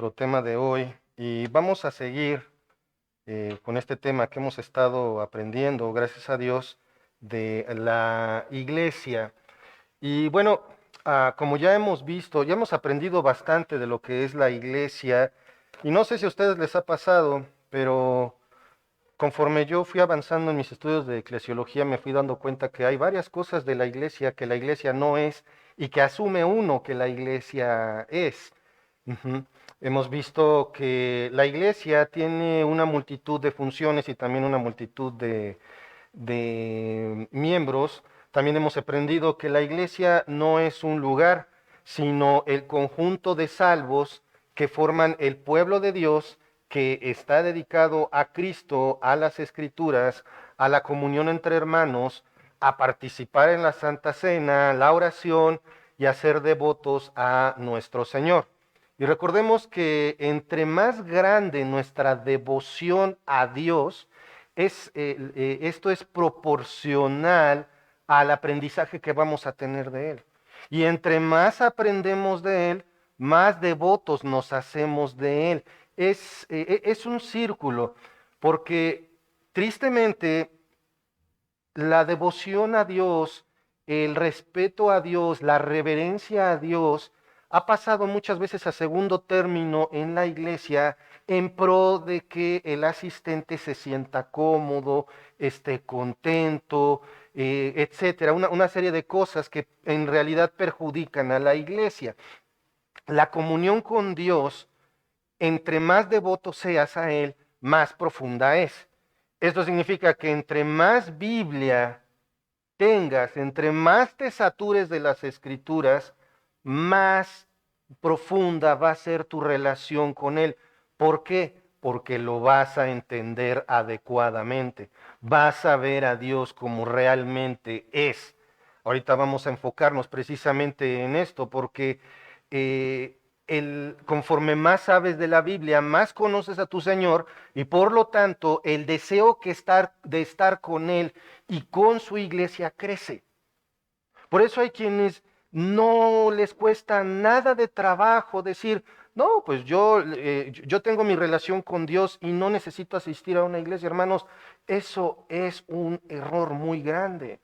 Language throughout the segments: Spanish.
nuestro tema de hoy y vamos a seguir con este tema que hemos estado aprendiendo, gracias a Dios, de la iglesia. Y bueno, como ya hemos visto, ya hemos aprendido bastante de lo que es la iglesia y no sé si a ustedes les ha pasado, pero conforme yo fui avanzando en mis estudios de eclesiología, me fui dando cuenta que hay varias cosas de la iglesia que la iglesia no es y que asume uno que la iglesia es. Ujú. Hemos visto que la iglesia tiene una multitud de funciones y también una multitud de miembros. También hemos aprendido que la iglesia no es un lugar, sino el conjunto de salvos que forman el pueblo de Dios que está dedicado a Cristo, a las Escrituras, a la comunión entre hermanos, a participar en la Santa Cena, la oración y a ser devotos a nuestro Señor. Y recordemos que entre más grande nuestra devoción a Dios, esto es proporcional al aprendizaje que vamos a tener de Él. Y entre más aprendemos de Él, más devotos nos hacemos de Él. Es un círculo, porque tristemente la devoción a Dios, el respeto a Dios, la reverencia a Dios, ha pasado muchas veces a segundo término en la iglesia en pro de que el asistente se sienta cómodo, esté contento, etcétera. Una serie de cosas que en realidad perjudican a la iglesia. La comunión con Dios, entre más devoto seas a Él, más profunda es. Esto significa que entre más Biblia tengas, entre más te satures de las escrituras, más profunda va a ser tu relación con Él. ¿Por qué? Porque lo vas a entender adecuadamente. Vas a ver a Dios como realmente es. Ahorita vamos a enfocarnos precisamente en esto, porque conforme más sabes de la Biblia, más conoces a tu Señor y por lo tanto el deseo de estar con Él y con su iglesia crece. Por eso hay quienes no les cuesta nada de trabajo decir, no, pues yo tengo mi relación con Dios y no necesito asistir a una iglesia, hermanos. Eso es un error muy grande.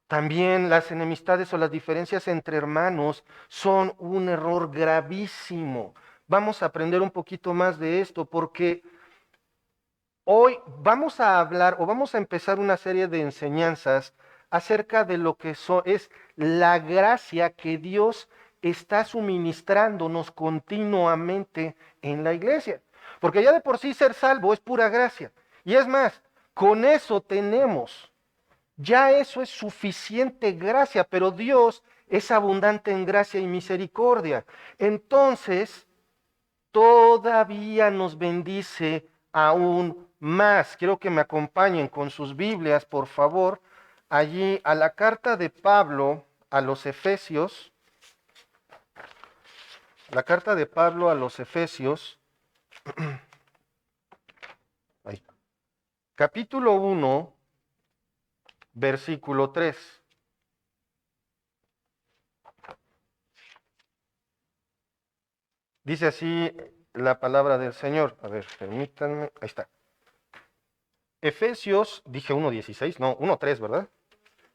También las enemistades o las diferencias entre hermanos son un error gravísimo. Vamos a aprender un poquito más de esto porque hoy vamos a hablar o vamos a empezar una serie de enseñanzas acerca de lo que es la gracia que Dios está suministrándonos continuamente en la iglesia. Porque ya de por sí ser salvo es pura gracia. Y es más, con eso tenemos. Ya eso es suficiente gracia, pero Dios es abundante en gracia y misericordia. Entonces, todavía nos bendice aún más. Quiero que me acompañen con sus Biblias, por favor, allí a la carta de Pablo a los Efesios, la carta de Pablo a los Efesios, ahí, capítulo 1, versículo 3. Dice así la palabra del Señor. A ver, permítanme. Ahí está. Efesios, dije 1:16, no, 1:3, ¿verdad?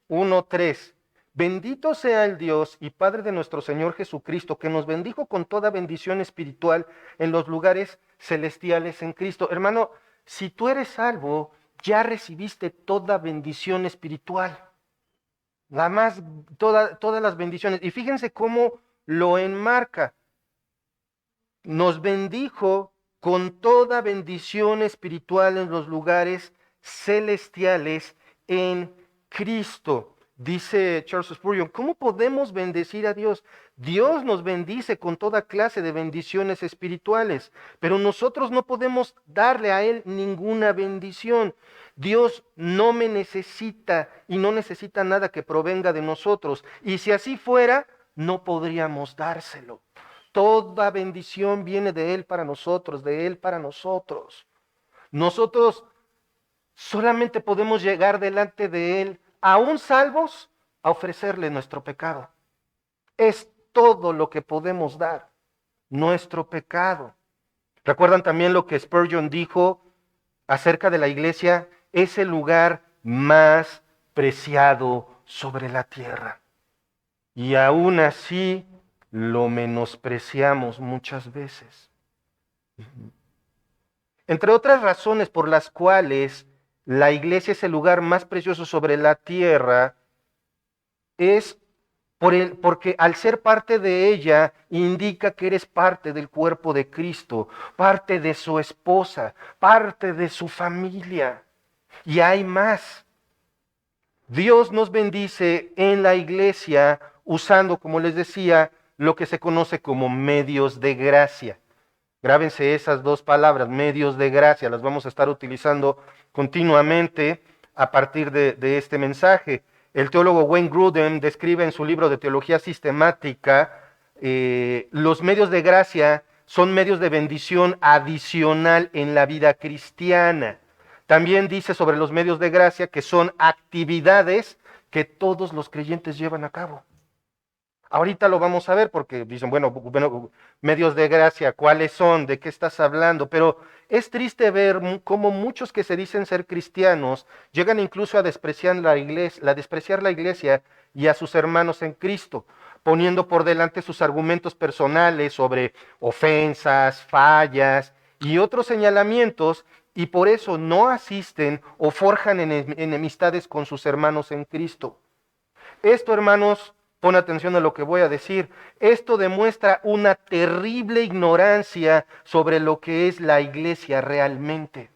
1:3. Bendito sea el Dios y Padre de nuestro Señor Jesucristo, que nos bendijo con toda bendición espiritual en los lugares celestiales en Cristo. Hermano, si tú eres salvo, ya recibiste toda bendición espiritual. Todas las bendiciones. Y fíjense cómo lo enmarca. Nos bendijo con toda bendición espiritual en los lugares celestiales en Cristo. Dice Charles Spurgeon, ¿cómo podemos bendecir a Dios? Dios nos bendice con toda clase de bendiciones espirituales, pero nosotros no podemos darle a Él ninguna bendición. Dios no me necesita y no necesita nada que provenga de nosotros. Y si así fuera, no podríamos dárselo. Toda bendición viene de Él para nosotros, de Él para nosotros. Nosotros solamente podemos llegar delante de Él, aún salvos, a ofrecerle nuestro pecado. Es todo lo que podemos dar. nuestro pecado. ¿Recuerdan también lo que Spurgeon dijo acerca de la iglesia? Es el lugar más preciado sobre la tierra. Y aún así lo menospreciamos muchas veces. Entre otras razones por las cuales la iglesia es el lugar más precioso sobre la tierra, es porque al ser parte de ella indica que eres parte del cuerpo de Cristo, parte de su esposa, parte de su familia. Y hay más. Dios nos bendice en la iglesia usando, como les decía, lo que se conoce como medios de gracia. Grábense esas dos palabras, medios de gracia, las vamos a estar utilizando continuamente a partir de este mensaje. El teólogo Wayne Grudem describe en su libro de Teología Sistemática, los medios de gracia son medios de bendición adicional en la vida cristiana. También dice sobre los medios de gracia que son actividades que todos los creyentes llevan a cabo. Ahorita lo vamos a ver porque dicen, bueno, medios de gracia, ¿cuáles son? ¿De qué estás hablando? Pero es triste ver cómo muchos que se dicen ser cristianos llegan incluso a despreciar la iglesia y a sus hermanos en Cristo, poniendo por delante sus argumentos personales sobre ofensas, fallas y otros señalamientos, y por eso no asisten o forjan enemistades con sus hermanos en Cristo. Esto, hermanos, pon atención a lo que voy a decir. Esto demuestra una terrible ignorancia sobre lo que es la iglesia realmente.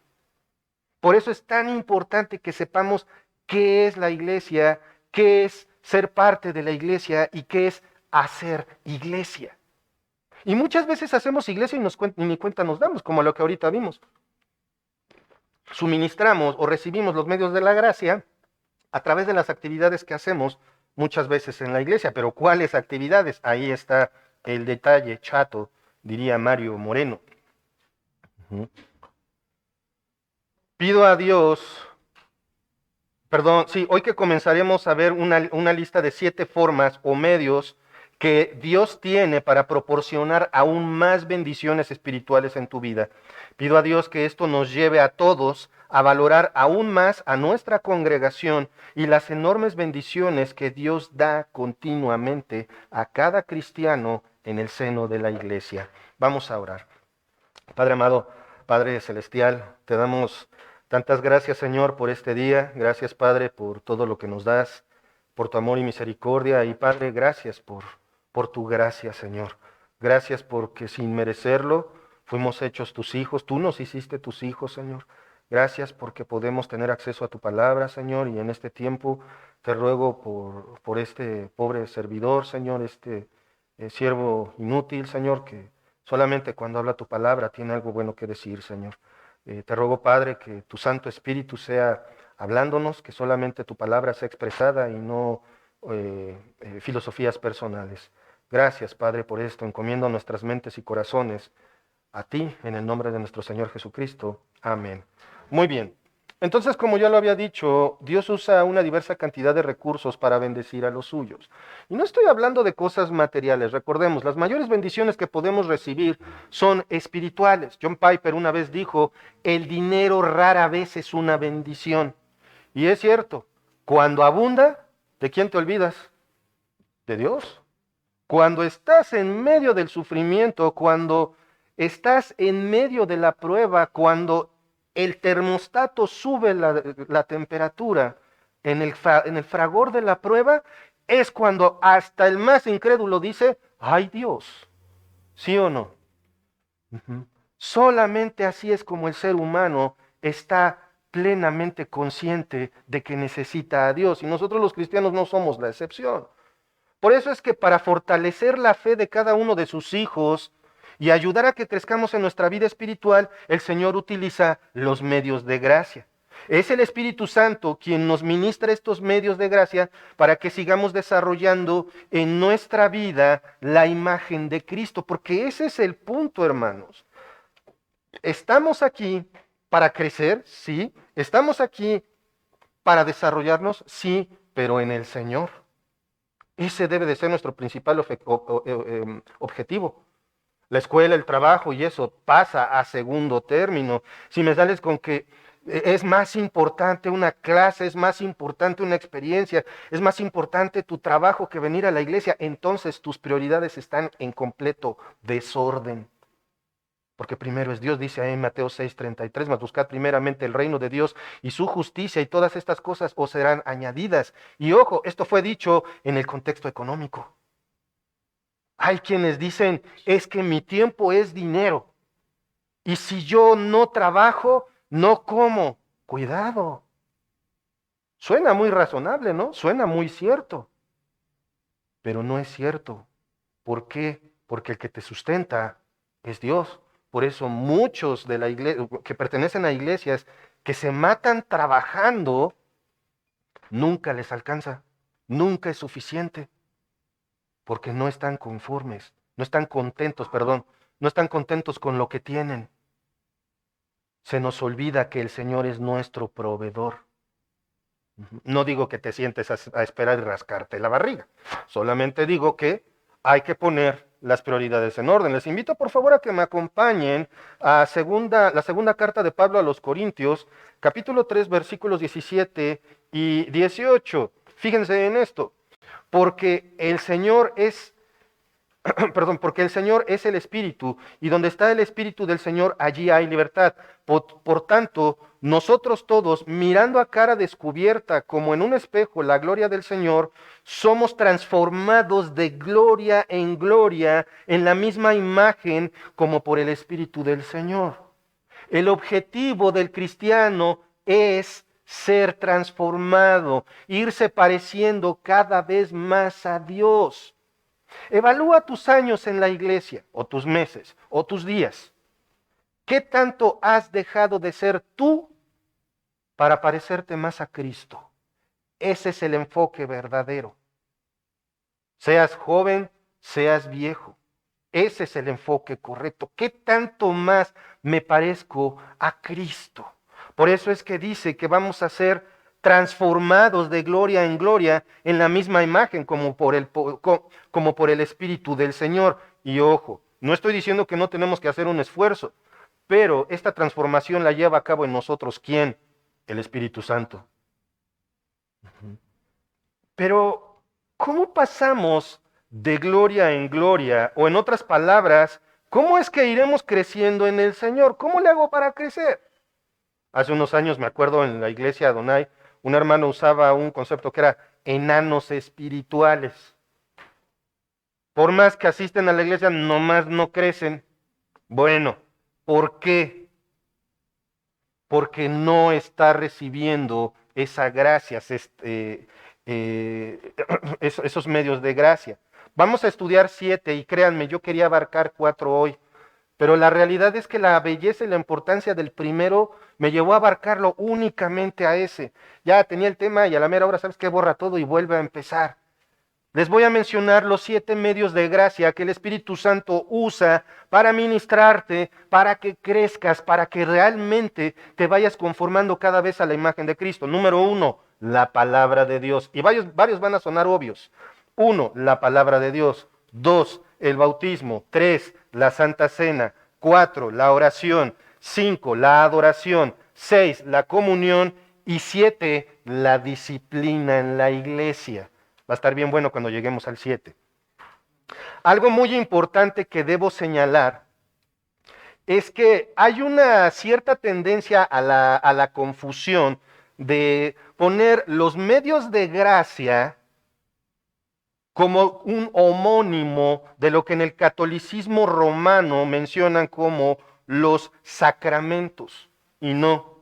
Por eso es tan importante que sepamos qué es la iglesia, qué es ser parte de la iglesia y qué es hacer iglesia. Y muchas veces hacemos iglesia y ni cuenta nos damos, como lo que ahorita vimos. Suministramos o recibimos los medios de la gracia a través de las actividades que hacemos muchas veces en la iglesia, pero ¿cuáles actividades? Ahí está el detalle chato, diría Mario Moreno. Pido a Dios, hoy que comenzaremos a ver una lista de 7 formas o medios que Dios tiene para proporcionar aún más bendiciones espirituales en tu vida. Pido a Dios que esto nos lleve a todos a valorar aún más a nuestra congregación y las enormes bendiciones que Dios da continuamente a cada cristiano en el seno de la iglesia. Vamos a orar. Padre amado, Padre celestial, te damos tantas gracias, Señor, por este día. Gracias, Padre, por todo lo que nos das, por tu amor y misericordia. Y, Padre, gracias por tu gracia, Señor. Gracias porque sin merecerlo fuimos hechos tus hijos. Tú nos hiciste tus hijos, Señor. Gracias porque podemos tener acceso a tu palabra, Señor. Y en este tiempo te ruego por este pobre servidor, Señor, este siervo inútil, Señor, que solamente cuando habla tu palabra tiene algo bueno que decir, Señor. Te ruego, Padre, que tu Santo Espíritu sea hablándonos, que solamente tu palabra sea expresada y no filosofías personales. Gracias, Padre, por esto. Encomiendo nuestras mentes y corazones a ti, en el nombre de nuestro Señor Jesucristo. Amén. Muy bien. Entonces, como ya lo había dicho, Dios usa una diversa cantidad de recursos para bendecir a los suyos. Y no estoy hablando de cosas materiales. Recordemos, las mayores bendiciones que podemos recibir son espirituales. John Piper una vez dijo, el dinero rara vez es una bendición. Y es cierto, cuando abunda, ¿de quién te olvidas? De Dios. Cuando estás en medio del sufrimiento, cuando estás en medio de la prueba, cuando el termostato sube la temperatura en el fragor de la prueba, es cuando hasta el más incrédulo dice, ¡ay Dios! ¿Sí o no? Solamente así es como el ser humano está plenamente consciente de que necesita a Dios. Y nosotros los cristianos no somos la excepción. Por eso es que para fortalecer la fe de cada uno de sus hijos y ayudar a que crezcamos en nuestra vida espiritual, el Señor utiliza los medios de gracia. Es el Espíritu Santo quien nos ministra estos medios de gracia para que sigamos desarrollando en nuestra vida la imagen de Cristo, porque ese es el punto, hermanos. Estamos aquí para crecer, sí. Estamos aquí para desarrollarnos, sí, pero en el Señor. Ese debe de ser nuestro principal objetivo. La escuela, el trabajo y eso pasa a segundo término. Si me sales con que es más importante una clase, es más importante una experiencia, es más importante tu trabajo que venir a la iglesia, entonces tus prioridades están en completo desorden. Porque primero es Dios, dice ahí en Mateo 6:33, mas buscad primeramente el reino de Dios y su justicia, y todas estas cosas os serán añadidas. Y ojo, esto fue dicho en el contexto económico. Hay quienes dicen, es que mi tiempo es dinero, y si yo no trabajo, no como. Cuidado. Suena muy razonable, ¿no? Suena muy cierto, pero no es cierto. ¿Por qué? Porque el que te sustenta es Dios. Por eso muchos de la iglesia, que pertenecen a iglesias que se matan trabajando, nunca les alcanza, nunca es suficiente, porque no están conformes, no están contentos, perdón, no están contentos con lo que tienen. Se nos olvida que el Señor es nuestro proveedor. No digo que te sientes a esperar y rascarte la barriga, solamente digo que hay que poner las prioridades en orden. Les invito por favor a que me acompañen a la segunda carta de Pablo a los Corintios, capítulo 3, versículos 17 y 18. Fíjense en esto, porque el Señor es perdón, porque el Señor es el Espíritu, y donde está el Espíritu del Señor, allí hay libertad. Por tanto, nosotros todos, mirando a cara descubierta, como en un espejo, la gloria del Señor, somos transformados de gloria en gloria, en la misma imagen, como por el Espíritu del Señor. El objetivo del cristiano es ser transformado, irse pareciendo cada vez más a Dios. Evalúa tus años en la iglesia, o tus meses, o tus días. ¿Qué tanto has dejado de ser tú para parecerte más a Cristo? Ese es el enfoque verdadero. Seas joven, seas viejo. Ese es el enfoque correcto. ¿Qué tanto más me parezco a Cristo? Por eso es que dice que vamos a ser transformados de gloria en gloria en la misma imagen como por el Espíritu del Señor. Y ojo, no estoy diciendo que no tenemos que hacer un esfuerzo, pero esta transformación la lleva a cabo en nosotros, ¿quién? El Espíritu Santo. Pero, ¿cómo pasamos de gloria en gloria? O en otras palabras, ¿cómo es que iremos creciendo en el Señor? ¿Cómo le hago para crecer? Hace unos años me acuerdo en la iglesia Adonai, un hermano usaba un concepto que era enanos espirituales. Por más que asisten a la iglesia, nomás no crecen. Bueno, ¿por qué? Porque no está recibiendo esa gracia, esos medios de gracia. Vamos a estudiar 7 y créanme, yo quería abarcar 4 hoy, pero la realidad es que la belleza y la importancia del primero me llevó a abarcarlo únicamente a ese. Ya tenía el tema y a la mera hora, ¿sabes qué? Borra todo y vuelve a empezar. Les voy a mencionar los 7 medios de gracia que el Espíritu Santo usa para ministrarte, para que crezcas, para que realmente te vayas conformando cada vez a la imagen de Cristo. Número 1, la palabra de Dios. Y varios van a sonar obvios. 1, la palabra de Dios. 2, el bautismo. 3, la Santa Cena. 4, la oración. 5, la adoración. 6, la comunión. Y 7, la disciplina en la iglesia. Va a estar bien bueno cuando lleguemos al 7. Algo muy importante que debo señalar es que hay una cierta tendencia a la confusión de poner los medios de gracia como un homónimo de lo que en el catolicismo romano mencionan como los sacramentos. Y no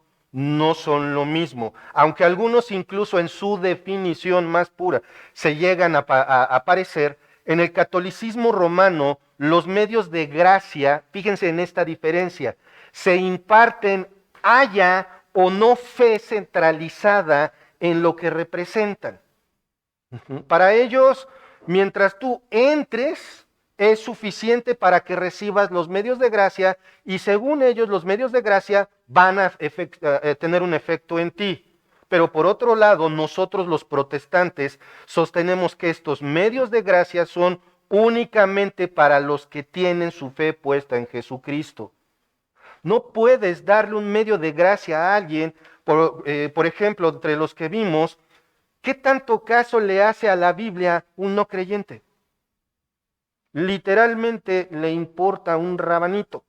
son lo mismo. Aunque algunos incluso en su definición más pura se llegan a aparecer, en el catolicismo romano los medios de gracia, fíjense en esta diferencia, se imparten haya o no fe centralizada en lo que representan. Para ellos, mientras tú entres, es suficiente para que recibas los medios de gracia y según ellos los medios de gracia van a tener un efecto en ti. Pero por otro lado, nosotros los protestantes sostenemos que estos medios de gracia son únicamente para los que tienen su fe puesta en Jesucristo. No puedes darle un medio de gracia a alguien, por ejemplo, entre los que vimos, ¿qué tanto caso le hace a la Biblia un no creyente? Literalmente le importa un rabanito.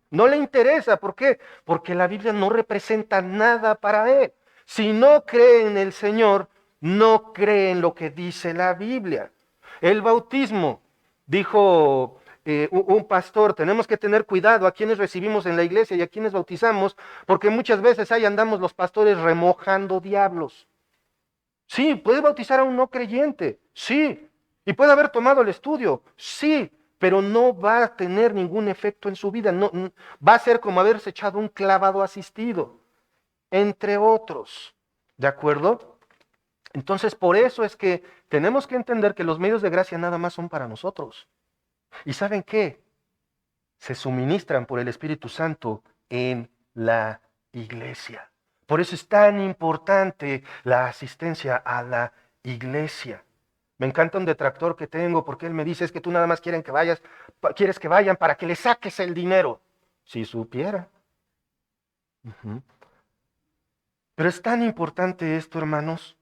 No le interesa, ¿por qué? Porque la Biblia no representa nada para él. Si no cree en el Señor, no cree en lo que dice la Biblia. El bautismo, dijo un pastor, tenemos que tener cuidado a quienes recibimos en la iglesia y a quienes bautizamos, porque muchas veces ahí andamos los pastores remojando diablos. Sí, puede bautizar a un no creyente, sí, y puede haber tomado el estudio, sí, pero no va a tener ningún efecto en su vida, no, va a ser como haberse echado un clavado asistido, entre otros, ¿de acuerdo? Entonces, por eso es que tenemos que entender que los medios de gracia nada más son para nosotros. ¿Y saben qué? Se suministran por el Espíritu Santo en la iglesia. Por eso es tan importante la asistencia a la iglesia. Me encanta un detractor que tengo porque él me dice, es que tú nada más quieres que vayan para que le saques el dinero. Si supiera. Pero es tan importante esto, hermanos.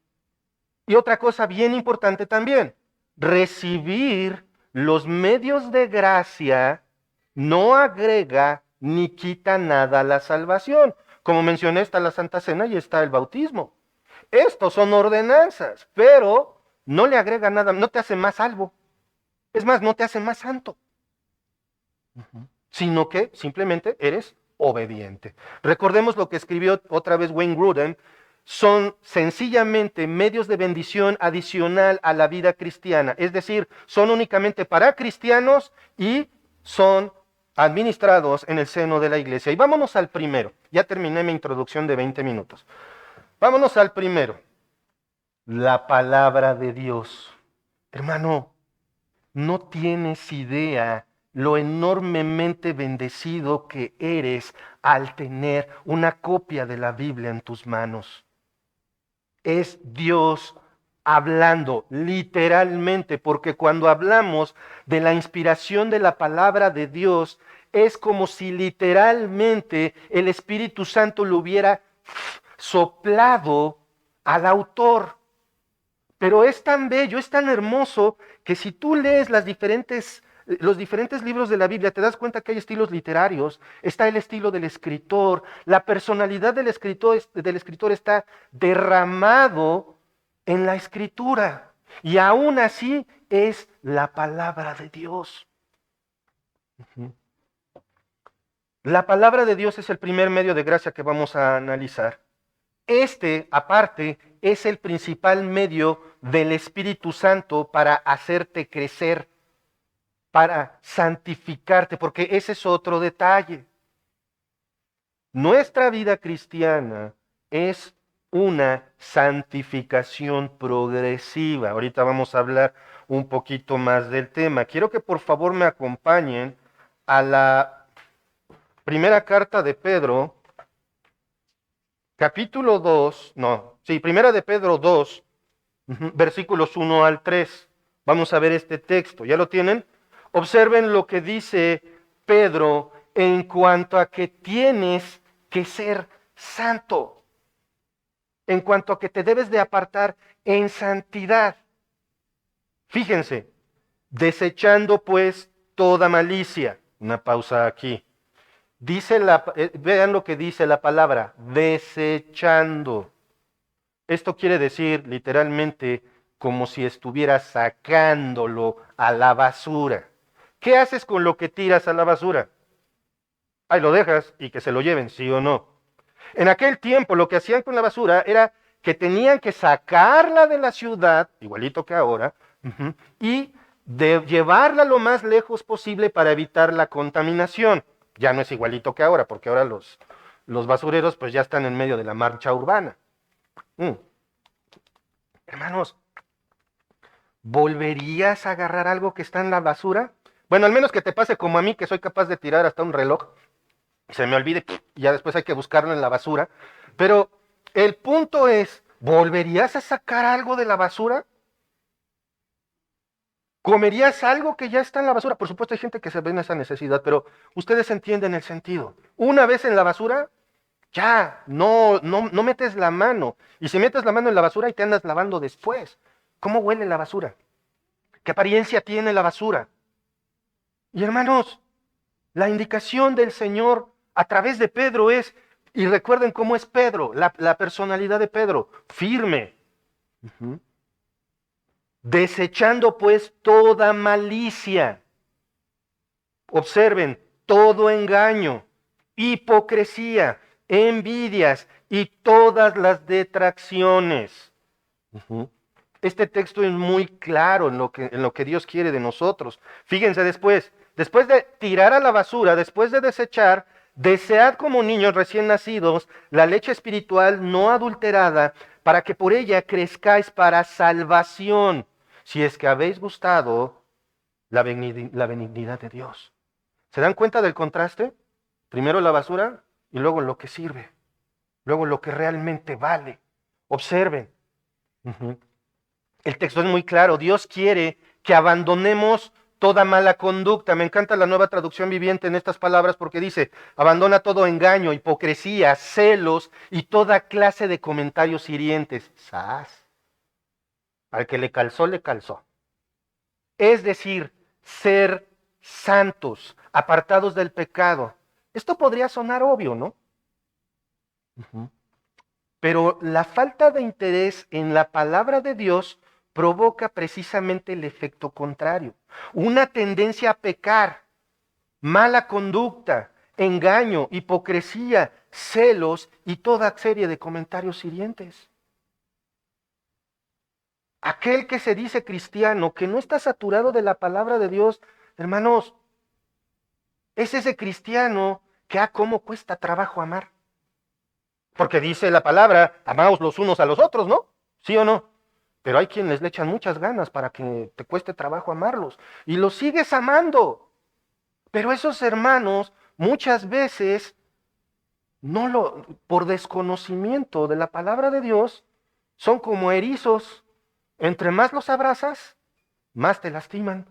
Y otra cosa bien importante también, recibir los medios de gracia no agrega ni quita nada a la salvación. Como mencioné, está la Santa Cena y está el bautismo. Estos son ordenanzas, pero no le agrega nada, no te hace más salvo. Es más, no te hace más santo. Sino que simplemente eres obediente. Recordemos lo que escribió otra vez Wayne Grudem, son sencillamente medios de bendición adicional a la vida cristiana. Es decir, son únicamente para cristianos y son administrados en el seno de la iglesia. Y vámonos al primero. Ya terminé mi introducción de 20 minutos. Vámonos al primero. La palabra de Dios. Hermano, no tienes idea lo enormemente bendecido que eres al tener una copia de la Biblia en tus manos. Es Dios hablando literalmente, porque cuando hablamos de la inspiración de la palabra de Dios, es como si literalmente el Espíritu Santo lo hubiera soplado al autor. Pero es tan bello, es tan hermoso, que si tú lees los diferentes libros de la Biblia, te das cuenta que hay estilos literarios, está el estilo del escritor, la personalidad del escritor está derramado en la escritura. Y aún así es la palabra de Dios. La palabra de Dios es el primer medio de gracia que vamos a analizar. Aparte, es el principal medio del Espíritu Santo para hacerte crecer, para santificarte, porque ese es otro detalle. Nuestra vida cristiana es una santificación progresiva. Ahorita vamos a hablar un poquito más del tema. Quiero que por favor me acompañen a la primera carta de Pedro, capítulo 2, primera de Pedro 2, versículos 1 al 3. Vamos a ver este texto. ¿Ya lo tienen? Observen lo que dice Pedro en cuanto a que tienes que ser santo, en cuanto a que te debes de apartar en santidad. Fíjense, desechando pues toda malicia. Una pausa aquí. Vean lo que dice la palabra, desechando. Esto quiere decir literalmente como si estuvieras sacándolo a la basura. ¿Qué haces con lo que tiras a la basura? Ahí lo dejas y que se lo lleven, ¿sí o no? En aquel tiempo lo que hacían con la basura era que tenían que sacarla de la ciudad, igualito que ahora, y de llevarla lo más lejos posible para evitar la contaminación. Ya no es igualito que ahora, porque ahora los basureros pues ya están en medio de la marcha urbana. Hermanos, ¿volverías a agarrar algo que está en la basura? Bueno, al menos que te pase como a mí, que soy capaz de tirar hasta un reloj, y se me olvide, y ya después hay que buscarlo en la basura. Pero el punto es, ¿volverías a sacar algo de la basura? ¿Comerías algo que ya está en la basura? Por supuesto hay gente que se ve en esa necesidad, pero ustedes entienden el sentido. Una vez en la basura, ya, no metes la mano. Y si metes la mano en la basura y te andas lavando después, ¿cómo huele la basura? ¿Qué apariencia tiene la basura? Y hermanos, la indicación del Señor a través de Pedro es, y recuerden cómo es Pedro, la personalidad de Pedro, firme. Ujú. Desechando pues toda malicia. Observen, todo engaño, hipocresía, envidias y todas las detracciones. Ujú. Este texto es muy claro en lo que Dios quiere de nosotros. Fíjense después de tirar a la basura, después de desechar, desead como niños recién nacidos la leche espiritual no adulterada, para que por ella crezcáis para salvación, si es que habéis gustado la benignidad de Dios. ¿Se dan cuenta del contraste? Primero la basura y luego lo que sirve, luego lo que realmente vale. Observen. Ujú. El texto es muy claro. Dios quiere que abandonemos toda mala conducta. Me encanta la Nueva Traducción Viviente en estas palabras porque dice, abandona todo engaño, hipocresía, celos y toda clase de comentarios hirientes. ¡Sas! Al que le calzó, le calzó. Es decir, ser santos, apartados del pecado. Esto podría sonar obvio, ¿no? Ujú. Pero la falta de interés en la palabra de Dios provoca precisamente el efecto contrario. Una tendencia a pecar, mala conducta, engaño, hipocresía, celos y toda serie de comentarios hirientes. Aquel que se dice cristiano, que no está saturado de la palabra de Dios, hermanos, es ese cristiano que cómo cuesta trabajo amar. Porque dice la palabra, amaos los unos a los otros, ¿no? ¿Sí o no? Pero hay quienes le echan muchas ganas para que te cueste trabajo amarlos. Y los sigues amando. Pero esos hermanos muchas veces, por desconocimiento de la palabra de Dios, son como erizos. Entre más los abrazas, más te lastiman.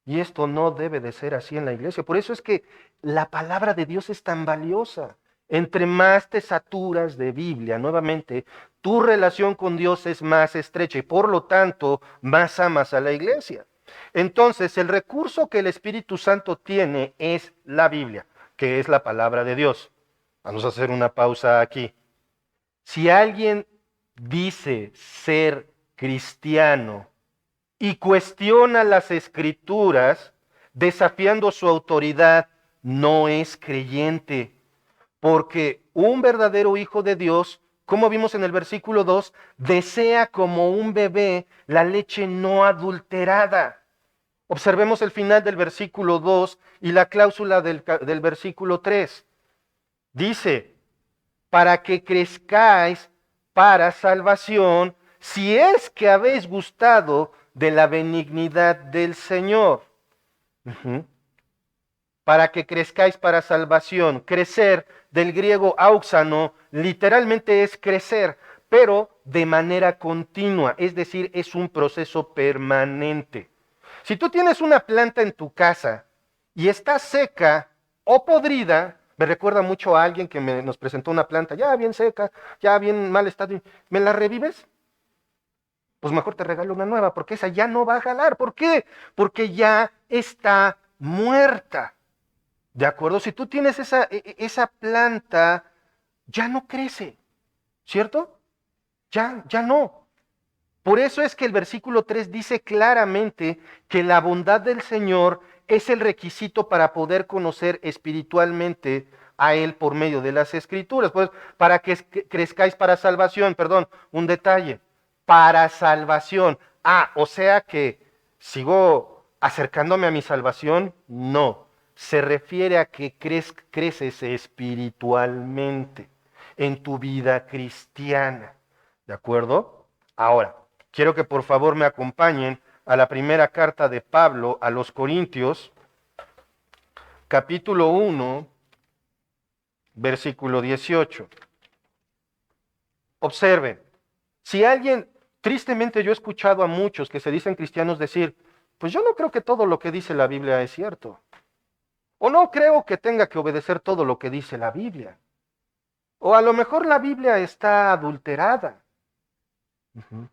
Y esto no debe de ser así en la iglesia. Por eso es que la palabra de Dios es tan valiosa. Entre más te saturas de Biblia, nuevamente, tu relación con Dios es más estrecha y por lo tanto más amas a la iglesia. Entonces, el recurso que el Espíritu Santo tiene es la Biblia, que es la palabra de Dios. Vamos a hacer una pausa aquí. Si alguien dice ser cristiano, y cuestiona las escrituras, desafiando su autoridad, no es creyente. Porque un verdadero hijo de Dios, como vimos en el versículo 2, desea como un bebé la leche no adulterada. Observemos el final del versículo 2 y la cláusula del versículo 3. Dice, para que crezcáis para salvación, si es que habéis gustado de la benignidad del Señor. Ujú. Para que crezcáis para salvación. Crecer, del griego auxano, literalmente es crecer, pero de manera continua, es decir, es un proceso permanente. Si tú tienes una planta en tu casa y está seca o podrida, me recuerda mucho a alguien que nos presentó una planta ya bien seca, ya bien mal estado, ¿me la revives? Pues mejor te regalo una nueva, porque esa ya no va a jalar. ¿Por qué? Porque ya está muerta. ¿De acuerdo? Si tú tienes esa planta, ya no crece, ¿cierto? Ya no. Por eso es que el versículo 3 dice claramente que la bondad del Señor es el requisito para poder conocer espiritualmente a Él por medio de las Escrituras. Pues para que crezcáis para salvación, perdón, un detalle, para salvación. O sea que sigo acercándome a mi salvación. No, se refiere a que creces espiritualmente en tu vida cristiana. ¿De acuerdo? Ahora, quiero que por favor me acompañen a la primera carta de Pablo a los Corintios, capítulo 1, versículo 18. Observen, si alguien Tristemente yo he escuchado a muchos que se dicen cristianos decir, pues yo no creo que todo lo que dice la Biblia es cierto. O no creo que tenga que obedecer todo lo que dice la Biblia. O a lo mejor la Biblia está adulterada. Ujú.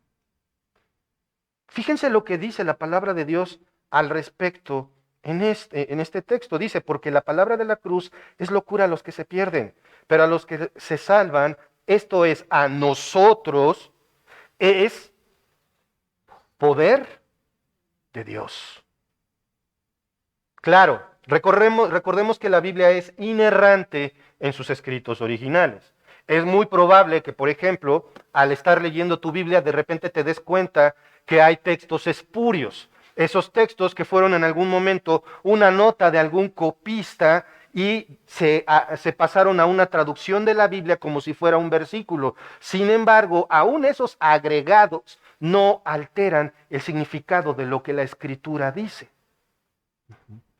Fíjense lo que dice la palabra de Dios al respecto en este texto. Dice, porque la palabra de la cruz es locura a los que se pierden, pero a los que se salvan, esto es, a nosotros, es poder de Dios. Claro, recordemos que la Biblia es inerrante en sus escritos originales. Es muy probable que, por ejemplo, al estar leyendo tu Biblia, de repente te des cuenta que hay textos espurios. Esos textos que fueron en algún momento una nota de algún copista y se pasaron a una traducción de la Biblia como si fuera un versículo. Sin embargo, aún esos agregados no alteran el significado de lo que la Escritura dice.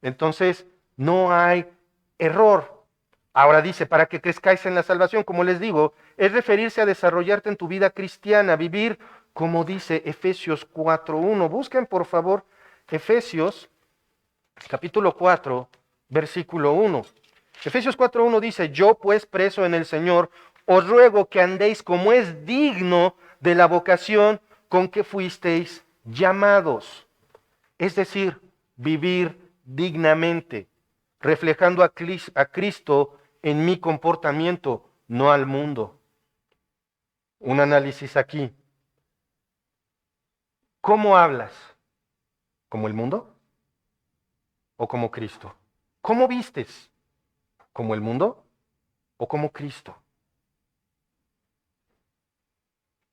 Entonces, no hay error. Ahora dice, para que crezcáis en la salvación, como les digo, es referirse a desarrollarte en tu vida cristiana, vivir como dice Efesios 4:1. Busquen, por favor, Efesios capítulo 4, versículo 1. Efesios 4:1 dice, yo pues preso en el Señor, os ruego que andéis como es digno de la vocación con que fuisteis llamados. Es decir, vivir dignamente, reflejando a Cristo en mi comportamiento, no al mundo. Un análisis aquí. ¿Cómo hablas? ¿Como el mundo o como Cristo? ¿Cómo vistes? ¿Como el mundo o como Cristo?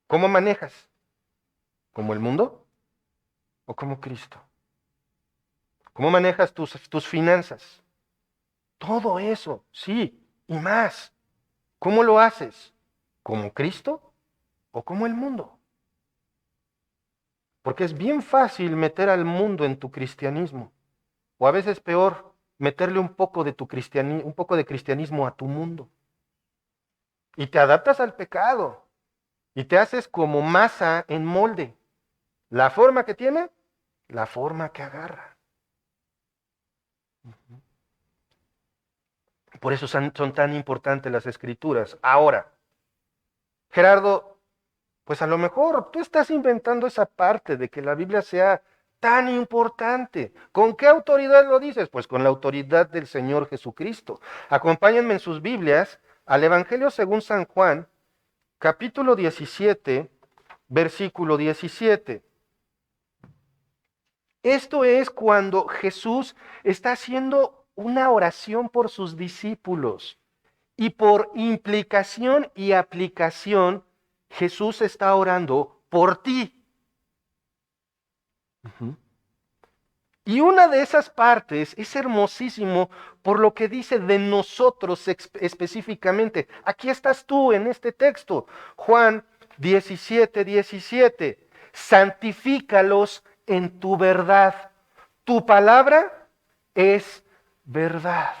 ¿Cómo manejas? ¿Como el mundo o como Cristo? ¿Cómo manejas tus finanzas? Todo eso, sí, y más. ¿Cómo lo haces? ¿Como Cristo o como el mundo? Porque es bien fácil meter al mundo en tu cristianismo. O a veces peor, meterle un poco de un poco de cristianismo a tu mundo. Y te adaptas al pecado. Y te haces como masa en molde. La forma que tiene, la forma que agarra. Por eso son tan importantes las escrituras. Ahora, Gerardo, pues a lo mejor tú estás inventando esa parte de que la Biblia sea tan importante. ¿Con qué autoridad lo dices? Pues con la autoridad del Señor Jesucristo. Acompáñenme en sus Biblias al Evangelio según San Juan, capítulo 17, versículo 17. Esto es cuando Jesús está haciendo una oración por sus discípulos y por implicación y aplicación, Jesús está orando por ti. Ujú. Y una de esas partes es hermosísimo por lo que dice de nosotros específicamente. Aquí estás tú en este texto, Juan 17, 17. Santifícalos en tu verdad. Tu palabra es verdad.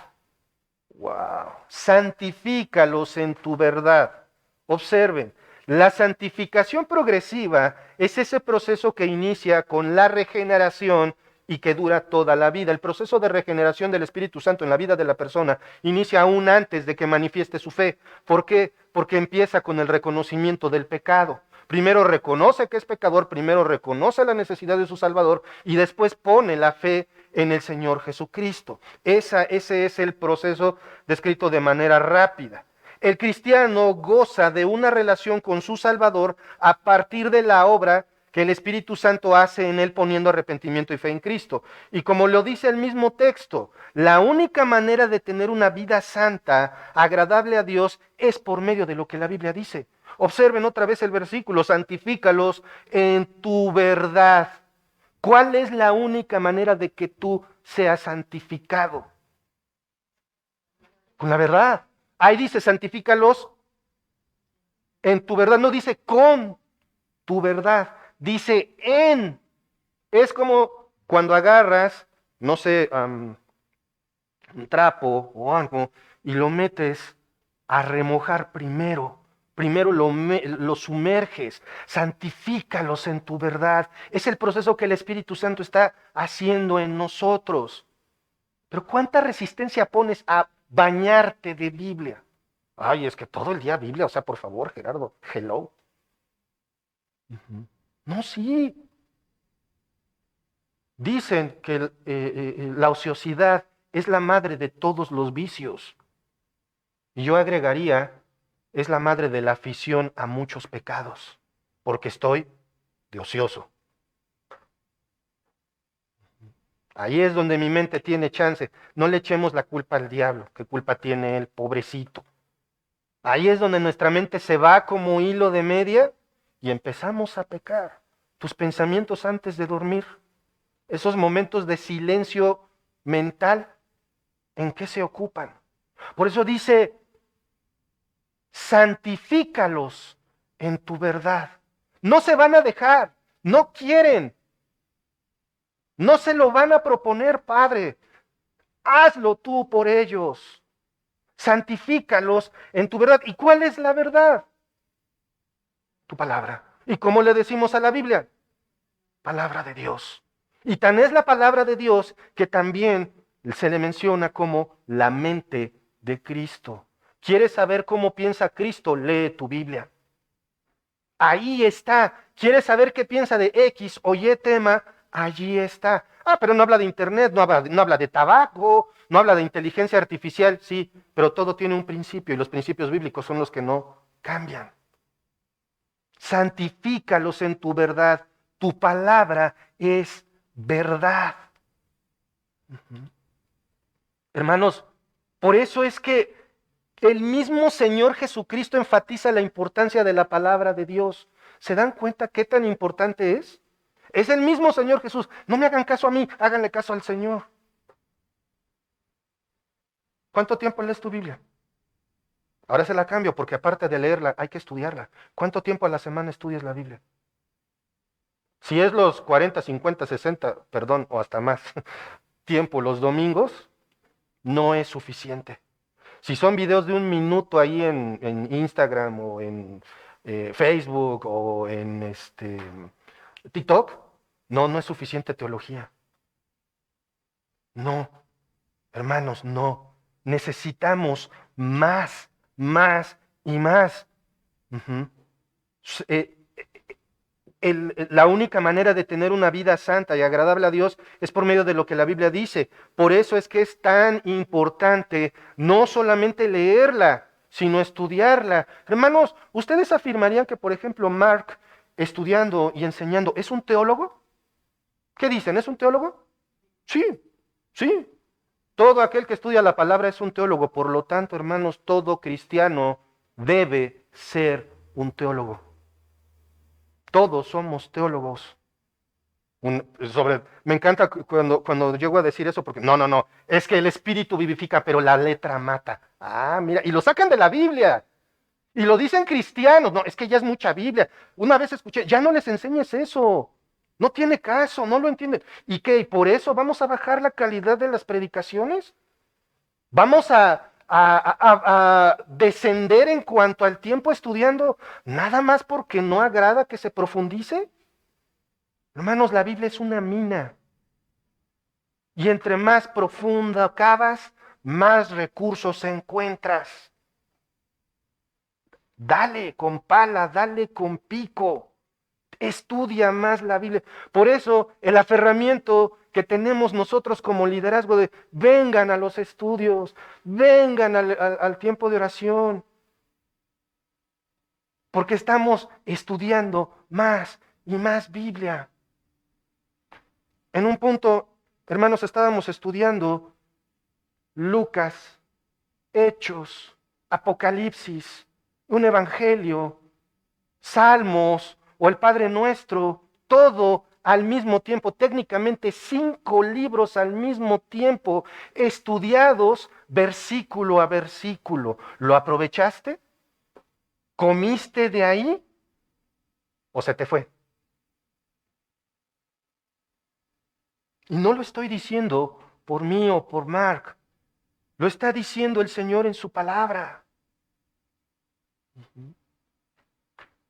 Wow. Santifícalos en tu verdad. Observen, la santificación progresiva es ese proceso que inicia con la regeneración y que dura toda la vida. El proceso de regeneración del Espíritu Santo en la vida de la persona inicia aún antes de que manifieste su fe. ¿Por qué? Porque empieza con el reconocimiento del pecado. Primero reconoce que es pecador, primero reconoce la necesidad de su Salvador y después pone la fe en el Señor Jesucristo. Ese es el proceso descrito de manera rápida. El cristiano goza de una relación con su Salvador a partir de la obra que el Espíritu Santo hace en él poniendo arrepentimiento y fe en Cristo. Y como lo dice el mismo texto, la única manera de tener una vida santa, agradable a Dios, es por medio de lo que la Biblia dice. Observen otra vez el versículo, santifícalos en tu verdad. ¿Cuál es la única manera de que tú seas santificado? Con la verdad. Ahí dice, santifícalos en tu verdad. No dice con tu verdad. Dice en. Es como cuando agarras, no sé, un trapo o algo y lo metes a remojar primero primero los sumerges, santifícalos en tu verdad. Es el proceso que el Espíritu Santo está haciendo en nosotros. Pero ¿cuánta resistencia pones a bañarte de Biblia? Ay, es que todo el día Biblia, o sea, por favor, Gerardo, hello. No, sí. Dicen que la ociosidad es la madre de todos los vicios. Y yo agregaría, es la madre de la afición a muchos pecados, porque estoy de ocioso. Ahí es donde mi mente tiene chance. No le echemos la culpa al diablo, qué culpa tiene él, pobrecito. Ahí es donde nuestra mente se va como hilo de media y empezamos a pecar. Tus pensamientos antes de dormir, esos momentos de silencio mental, ¿en qué se ocupan? Por eso dice, santifícalos en tu verdad. No se van a dejar, no quieren, no se lo van a proponer, Padre. Hazlo tú por ellos. Santifícalos en tu verdad. ¿Y cuál es la verdad? Tu palabra. ¿Y cómo le decimos a la Biblia? Palabra de Dios. Y tan es la palabra de Dios que también se le menciona como la mente de Cristo. ¿Quieres saber cómo piensa Cristo? Lee tu Biblia. Ahí está. ¿Quieres saber qué piensa de X o Y tema? Allí está. Ah, pero no habla de internet, no habla de tabaco, no habla de inteligencia artificial, sí, pero todo tiene un principio y los principios bíblicos son los que no cambian. Santifícalos en tu verdad. Tu palabra es verdad. Hermanos, por eso es que el mismo Señor Jesucristo enfatiza la importancia de la palabra de Dios. ¿Se dan cuenta qué tan importante es? Es el mismo Señor Jesús. No me hagan caso a mí, háganle caso al Señor. ¿Cuánto tiempo lees tu Biblia? Ahora se la cambio porque aparte de leerla hay que estudiarla. ¿Cuánto tiempo a la semana estudias la Biblia? Si es los 40, 50, 60, perdón, o hasta más tiempo los domingos, no es suficiente. Si son videos de 1 minuto ahí en Instagram o en Facebook o en TikTok, no es suficiente teología. No, hermanos, no. Necesitamos más y más. Ujú. Eh, la única manera de tener una vida santa y agradable a Dios es por medio de lo que la Biblia dice. Por eso es que es tan importante no solamente leerla, sino estudiarla. Hermanos, ¿ustedes afirmarían que, por ejemplo, Mark, estudiando y enseñando, es un teólogo? ¿Qué dicen? ¿Es un teólogo? Sí, sí. Todo aquel que estudia la palabra es un teólogo. Por lo tanto, hermanos, todo cristiano debe ser un teólogo. Todos somos teólogos. Me encanta cuando llego a decir eso porque no, es que el espíritu vivifica, pero la letra mata. Ah, mira, y lo sacan de la Biblia. Y lo dicen cristianos, no, es que ya es mucha Biblia. Una vez escuché, ya no les enseñes eso. No tiene caso, no lo entienden. ¿Y qué? ¿Y por eso vamos a bajar la calidad de las predicaciones? ¿Vamos a descender en cuanto al tiempo estudiando nada más porque no agrada que se profundice? Hermanos, la Biblia es una mina. Y entre más profunda cavas, más recursos encuentras. Dale con pala, dale con pico. Estudia más la Biblia. Por eso el aferramiento que tenemos nosotros como liderazgo de vengan a los estudios, vengan al tiempo de oración. Porque estamos estudiando más y más Biblia. En un punto, hermanos, estábamos estudiando Lucas, Hechos, Apocalipsis, un Evangelio, Salmos o el Padre Nuestro, todo al mismo tiempo, técnicamente 5 libros al mismo tiempo, estudiados versículo a versículo. ¿Lo aprovechaste? ¿Comiste de ahí? ¿O se te fue? Y no lo estoy diciendo por mí o por Mark. Lo está diciendo el Señor en su palabra.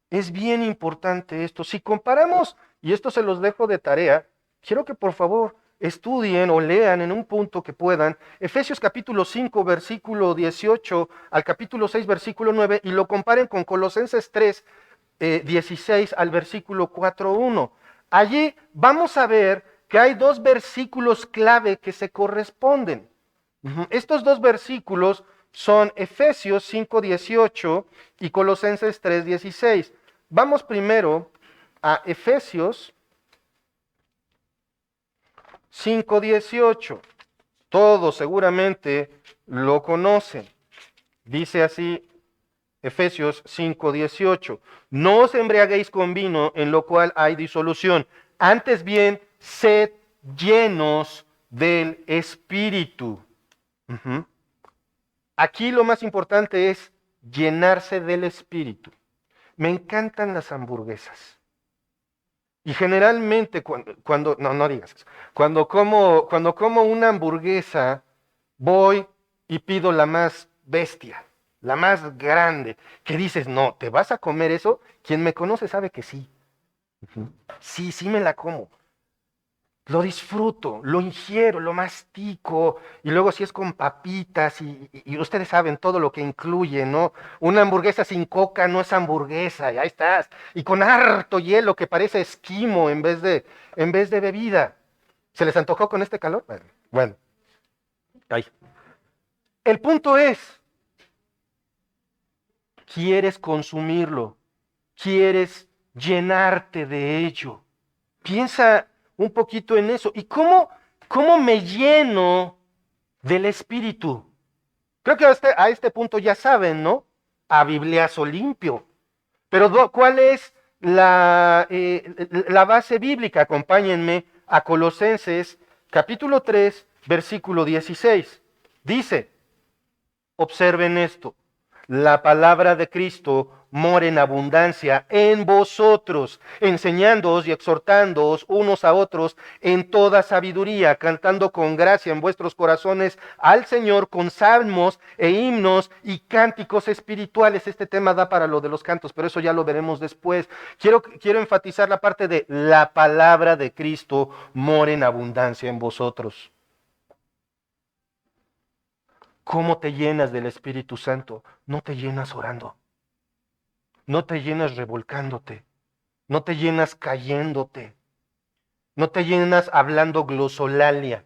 Es bien importante esto. Si comparamos, y esto se los dejo de tarea, quiero que por favor estudien o lean en un punto que puedan Efesios capítulo 5, versículo 18 al capítulo 6, versículo 9, y lo comparen con Colosenses 3, 16 al versículo 4, 1. Allí vamos a ver que hay dos versículos clave que se corresponden. Estos dos versículos son Efesios 5:18 y Colosenses 3:16. Vamos primero a Efesios 5:18. Todos seguramente lo conocen. Dice así Efesios 5:18. No os embriaguéis con vino, en lo cual hay disolución. Antes bien, sed llenos del Espíritu. Ujú. Aquí lo más importante es llenarse del Espíritu. Me encantan las hamburguesas. Y generalmente no digas eso. Cuando como una hamburguesa, voy y pido la más bestia, la más grande, que dices, no, ¿te vas a comer eso? Quien me conoce sabe que sí. Ujú. Sí, sí me la como. Lo disfruto, lo ingiero, lo mastico, y luego si es con papitas, y ustedes saben todo lo que incluye, ¿no? Una hamburguesa sin coca no es hamburguesa, y ahí estás. Y con harto hielo que parece esquimo en vez de bebida. ¿Se les antojó con este calor? Bueno, ahí. El punto es, quieres consumirlo, quieres llenarte de ello. Piensa un poquito en eso. ¿Y cómo me lleno del Espíritu? Creo que a este punto ya saben, ¿no? A bibliazo limpio. Pero ¿cuál es la base bíblica? Acompáñenme a Colosenses capítulo 3, versículo 16. Dice, observen esto. La palabra de Cristo mora en abundancia en vosotros, enseñándoos y exhortándoos unos a otros en toda sabiduría, cantando con gracia en vuestros corazones al Señor con salmos e himnos y cánticos espirituales. Este tema da para lo de los cantos, pero eso ya lo veremos después. Quiero enfatizar la parte de la palabra de Cristo mora en abundancia en vosotros. ¿Cómo te llenas del Espíritu Santo? No te llenas orando, no te llenas revolcándote, no te llenas cayéndote, no te llenas hablando glosolalia.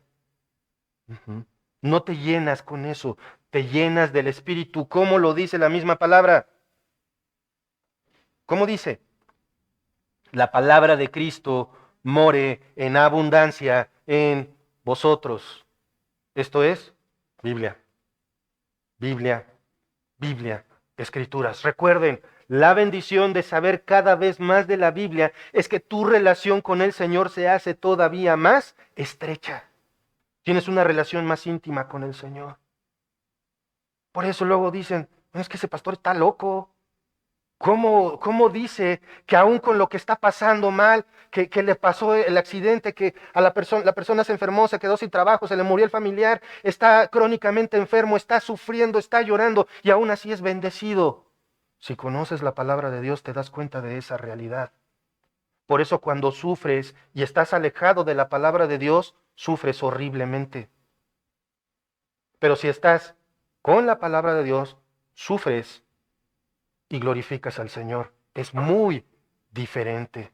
Ujú. No te llenas con eso, te llenas del Espíritu. ¿Cómo lo dice la misma palabra? ¿Cómo dice? La palabra de Cristo more en abundancia en vosotros. Esto es Biblia, Biblia, Biblia, Escrituras. Recuerden, la bendición de saber cada vez más de la Biblia es que tu relación con el Señor se hace todavía más estrecha. Tienes una relación más íntima con el Señor. Por eso luego dicen, no, es que ese pastor está loco. ¿Cómo dice que aún con lo que está pasando mal, que le pasó el accidente, que a la persona se enfermó, se quedó sin trabajo, se le murió el familiar, está crónicamente enfermo, está sufriendo, está llorando y aún así es bendecido? Si conoces la palabra de Dios, te das cuenta de esa realidad. Por eso cuando sufres y estás alejado de la palabra de Dios, sufres horriblemente. Pero si estás con la palabra de Dios, sufres y glorificas al Señor. Es muy diferente.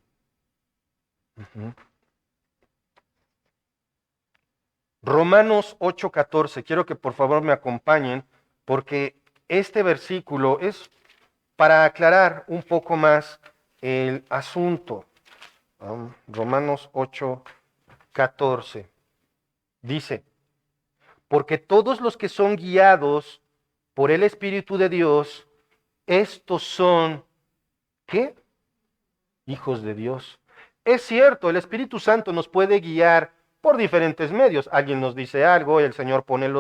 Ujú. Romanos 8:14. Quiero que por favor me acompañen porque este versículo es para aclarar un poco más el asunto. Romanos 8:14. Dice, porque todos los que son guiados por el Espíritu de Dios, estos son, ¿qué? Hijos de Dios. Es cierto, el Espíritu Santo nos puede guiar por diferentes medios. Alguien nos dice algo, el Señor pone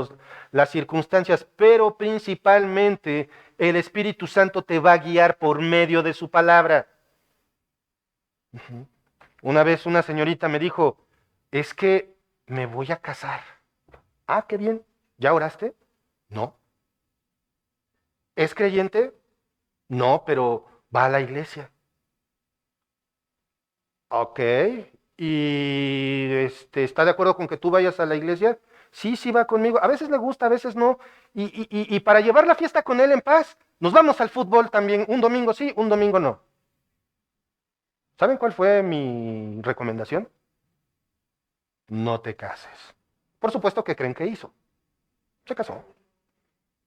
las circunstancias, pero principalmente el Espíritu Santo te va a guiar por medio de su palabra. Ujú. Una vez una señorita me dijo, es que me voy a casar. Ah, qué bien. ¿Ya oraste? No. ¿Es creyente? No, pero va a la iglesia. Ok. ¿Y está de acuerdo con que tú vayas a la iglesia? Sí, sí va conmigo. A veces le gusta, a veces no. Y para llevar la fiesta con él en paz, nos vamos al fútbol también. Un domingo sí, un domingo no. ¿Saben cuál fue mi recomendación? No te cases. Por supuesto que creen que hizo. Se casó.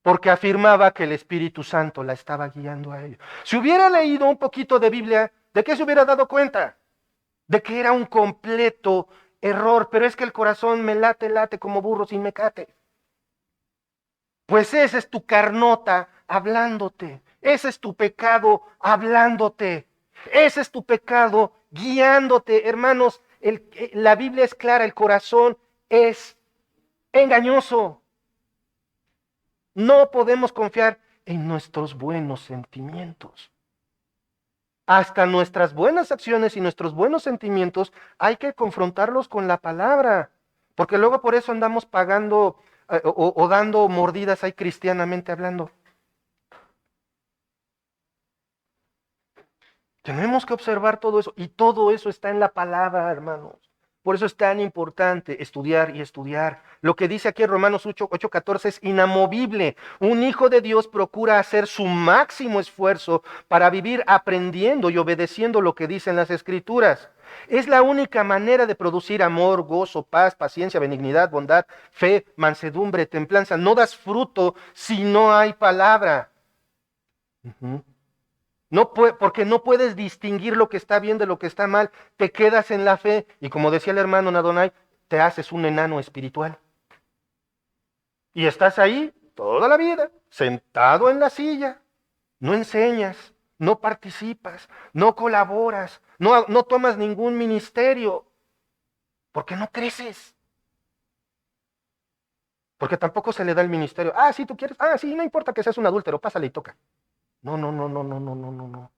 Porque afirmaba que el Espíritu Santo la estaba guiando a ello. Si hubiera leído un poquito de Biblia, ¿de qué se hubiera dado cuenta? De que era un completo error, pero es que el corazón me late, late como burro sin mecate. Pues ese es tu carnota hablándote, ese es tu pecado hablándote, ese es tu pecado guiándote. Hermanos, la Biblia es clara, el corazón es engañoso. No podemos confiar en nuestros buenos sentimientos. Hasta nuestras buenas acciones y nuestros buenos sentimientos hay que confrontarlos con la palabra, porque luego por eso andamos pagando o dando mordidas ahí cristianamente hablando. Tenemos que observar todo eso y todo eso está en la palabra, hermanos. Por eso es tan importante estudiar y estudiar. Lo que dice aquí en Romanos 8:14 es inamovible. Un hijo de Dios procura hacer su máximo esfuerzo para vivir aprendiendo y obedeciendo lo que dicen las Escrituras. Es la única manera de producir amor, gozo, paz, paciencia, benignidad, bondad, fe, mansedumbre, templanza. No das fruto si no hay palabra. Ujú. No porque no puedes distinguir lo que está bien de lo que está mal, te quedas en la fe y como decía el hermano Nadonai, te haces un enano espiritual. Y estás ahí toda la vida, sentado en la silla, no enseñas, no participas, no colaboras, no tomas ningún ministerio, porque no creces, porque tampoco se le da el ministerio. Ah, sí, tú quieres, ah, sí, no importa que seas un adúltero, pásale y toca. No, no, no, no, no, no, no, no, no.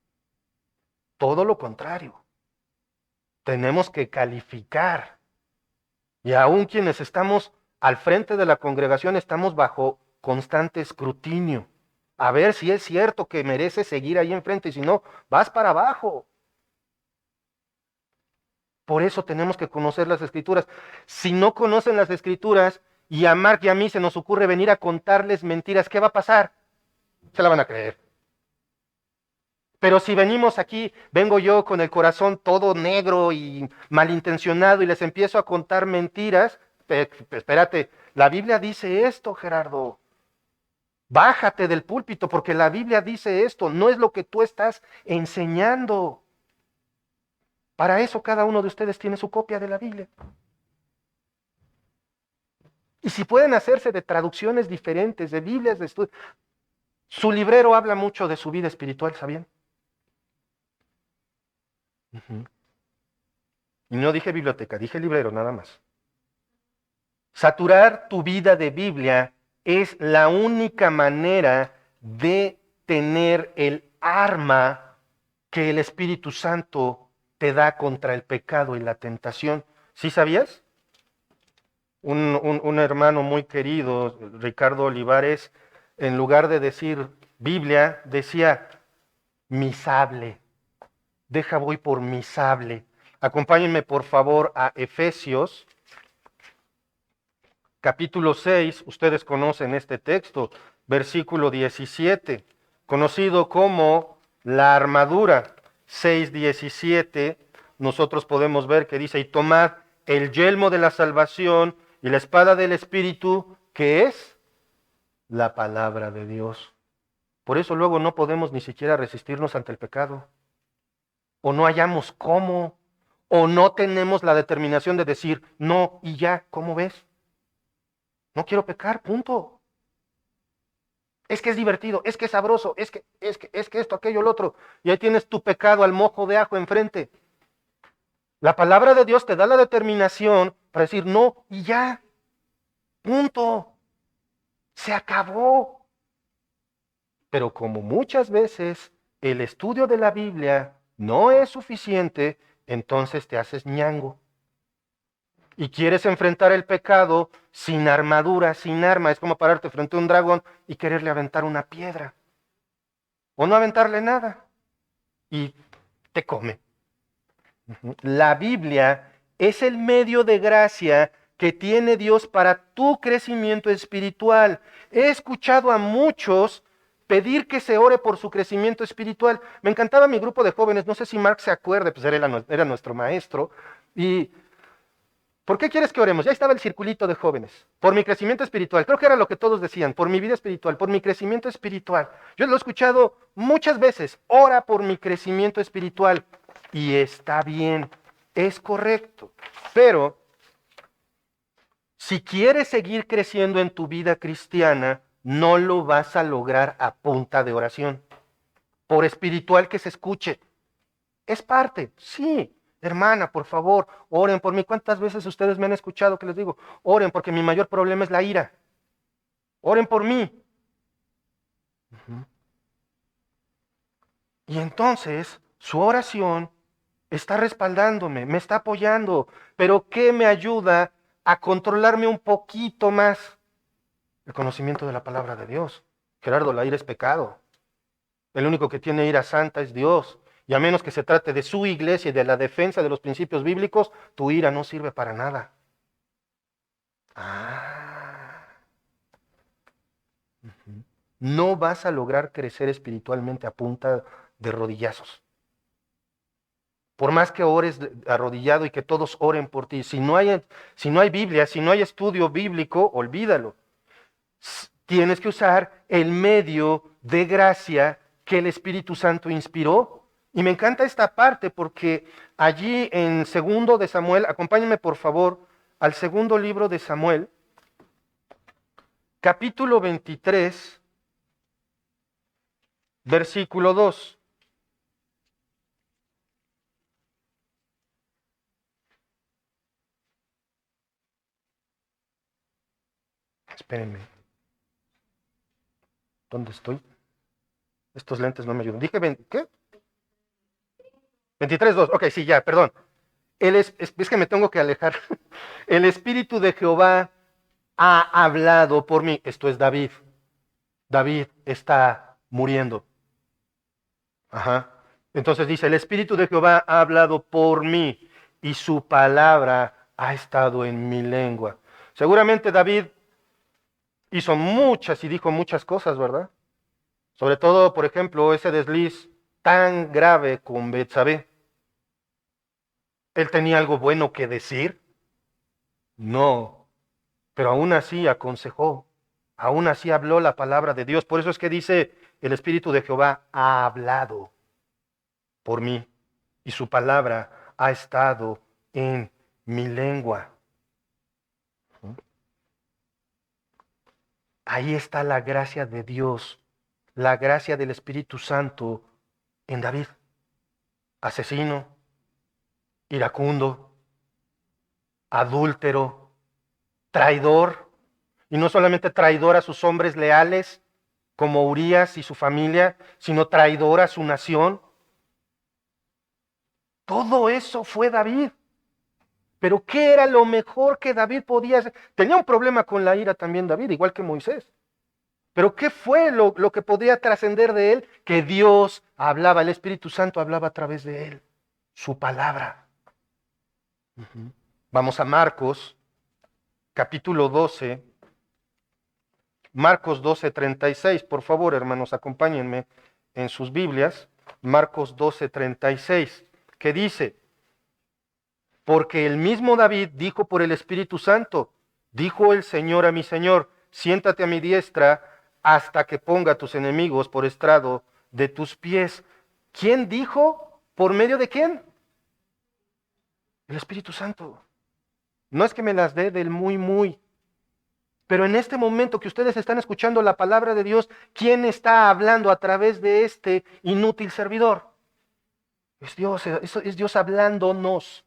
Todo lo contrario. Tenemos que calificar. Y aún quienes estamos al frente de la congregación estamos bajo constante escrutinio. A ver si es cierto que mereces seguir ahí enfrente y si no, vas para abajo. Por eso tenemos que conocer las escrituras. Si no conocen las escrituras y a Mark y a mí se nos ocurre venir a contarles mentiras, ¿qué va a pasar? Se la van a creer. Pero si venimos aquí, vengo yo con el corazón todo negro y malintencionado y les empiezo a contar mentiras, espérate, la Biblia dice esto, Gerardo. Bájate del púlpito porque la Biblia dice esto, no es lo que tú estás enseñando. Para eso cada uno de ustedes tiene su copia de la Biblia. Y si pueden hacerse de traducciones diferentes, de Biblias, de estudio. Su librero habla mucho de su vida espiritual, ¿sabían? Uh-huh. Y no dije biblioteca, dije librero nada más. Saturar tu vida de Biblia es la única manera de tener el arma que el Espíritu Santo te da contra el pecado y la tentación. ¿Sí sabías? Un hermano muy querido, Ricardo Olivares, en lugar de decir Biblia, decía mi sable. Deja voy por mi sable. Acompáñenme por favor a Efesios capítulo 6, ustedes conocen este texto, versículo 17, conocido como la armadura. 6:17, nosotros podemos ver que dice, y tomad el yelmo de la salvación y la espada del Espíritu, que es la palabra de Dios. Por eso luego no podemos ni siquiera resistirnos ante el pecado, o no hallamos cómo, o no tenemos la determinación de decir, no, y ya, ¿cómo ves? No quiero pecar, punto. Es que es divertido, es que es sabroso, es que esto, aquello, lo otro. Y ahí tienes tu pecado al mojo de ajo enfrente. La palabra de Dios te da la determinación para decir no y ya. Punto. Se acabó. Pero como muchas veces el estudio de la Biblia no es suficiente, entonces te haces ñango. Y quieres enfrentar el pecado sin armadura, sin arma. Es como pararte frente a un dragón y quererle aventar una piedra. O no aventarle nada. Y te come. La Biblia es el medio de gracia que tiene Dios para tu crecimiento espiritual. He escuchado a muchos pedir que se ore por su crecimiento espiritual. Me encantaba mi grupo de jóvenes, no sé si Mark se acuerde, pues era nuestro maestro. ¿Y por qué quieres que oremos? Ya estaba el circulito de jóvenes. Por mi crecimiento espiritual. Creo que era lo que todos decían, por mi vida espiritual, por mi crecimiento espiritual. Yo lo he escuchado muchas veces, ora por mi crecimiento espiritual. Y está bien, es correcto. Pero si quieres seguir creciendo en tu vida cristiana, no lo vas a lograr a punta de oración. Por espiritual que se escuche. Es parte, sí. Hermana, por favor, oren por mí. ¿Cuántas veces ustedes me han escuchado que les digo, oren porque mi mayor problema es la ira? Oren por mí. Y entonces su oración está respaldándome, me está apoyando. Pero ¿qué me ayuda a controlarme un poquito más? El conocimiento de la palabra de Dios. Gerardo, la ira es pecado. El único que tiene ira santa es Dios. Y a menos que se trate de su iglesia y de la defensa de los principios bíblicos, tu ira no sirve para nada. No vas a lograr crecer espiritualmente a punta de rodillazos. Por más que ores arrodillado y que todos oren por ti, si no hay Biblia, si no hay estudio bíblico, olvídalo. Tienes que usar el medio de gracia que el Espíritu Santo inspiró. Y me encanta esta parte porque allí en segundo de Samuel, acompáñenme por favor al segundo libro de Samuel, capítulo 23, versículo 2. Espérenme. ¿Dónde estoy? Estos lentes no me ayudan. Dije, ¿qué? 23:2. Ok, sí, ya, perdón. Es que me tengo que alejar. El Espíritu de Jehová ha hablado por mí. Esto es David. David está muriendo. Ajá. Entonces dice, el Espíritu de Jehová ha hablado por mí y su palabra ha estado en mi lengua. Seguramente David hizo muchas y dijo muchas cosas, ¿verdad? Sobre todo, por ejemplo, ese desliz tan grave con Betsabé. ¿Él tenía algo bueno que decir? No, pero aún así aconsejó, aún así habló la palabra de Dios. Por eso es que dice, el Espíritu de Jehová ha hablado por mí y su palabra ha estado en mi lengua. Ahí está la gracia de Dios, la gracia del Espíritu Santo en David. Asesino, iracundo, adúltero, traidor, y no solamente traidor a sus hombres leales, como Urías y su familia, sino traidor a su nación. Todo eso fue David. Pero ¿qué era lo mejor que David podía hacer? Tenía un problema con la ira también David, igual que Moisés. Pero ¿qué fue lo que podía trascender de él? Que Dios hablaba, el Espíritu Santo hablaba a través de él, su palabra. Vamos a Marcos, capítulo 12. Marcos 12:36, por favor, hermanos, acompáñenme en sus Biblias. Marcos 12:36, que dice, porque el mismo David dijo por el Espíritu Santo, dijo el Señor a mi Señor, siéntate a mi diestra hasta que ponga a tus enemigos por estrado de tus pies. ¿Quién dijo? ¿Por medio de quién? El Espíritu Santo. No es que me las dé del muy, pero en este momento que ustedes están escuchando la palabra de Dios, ¿quién está hablando a través de este inútil servidor? Es Dios hablándonos.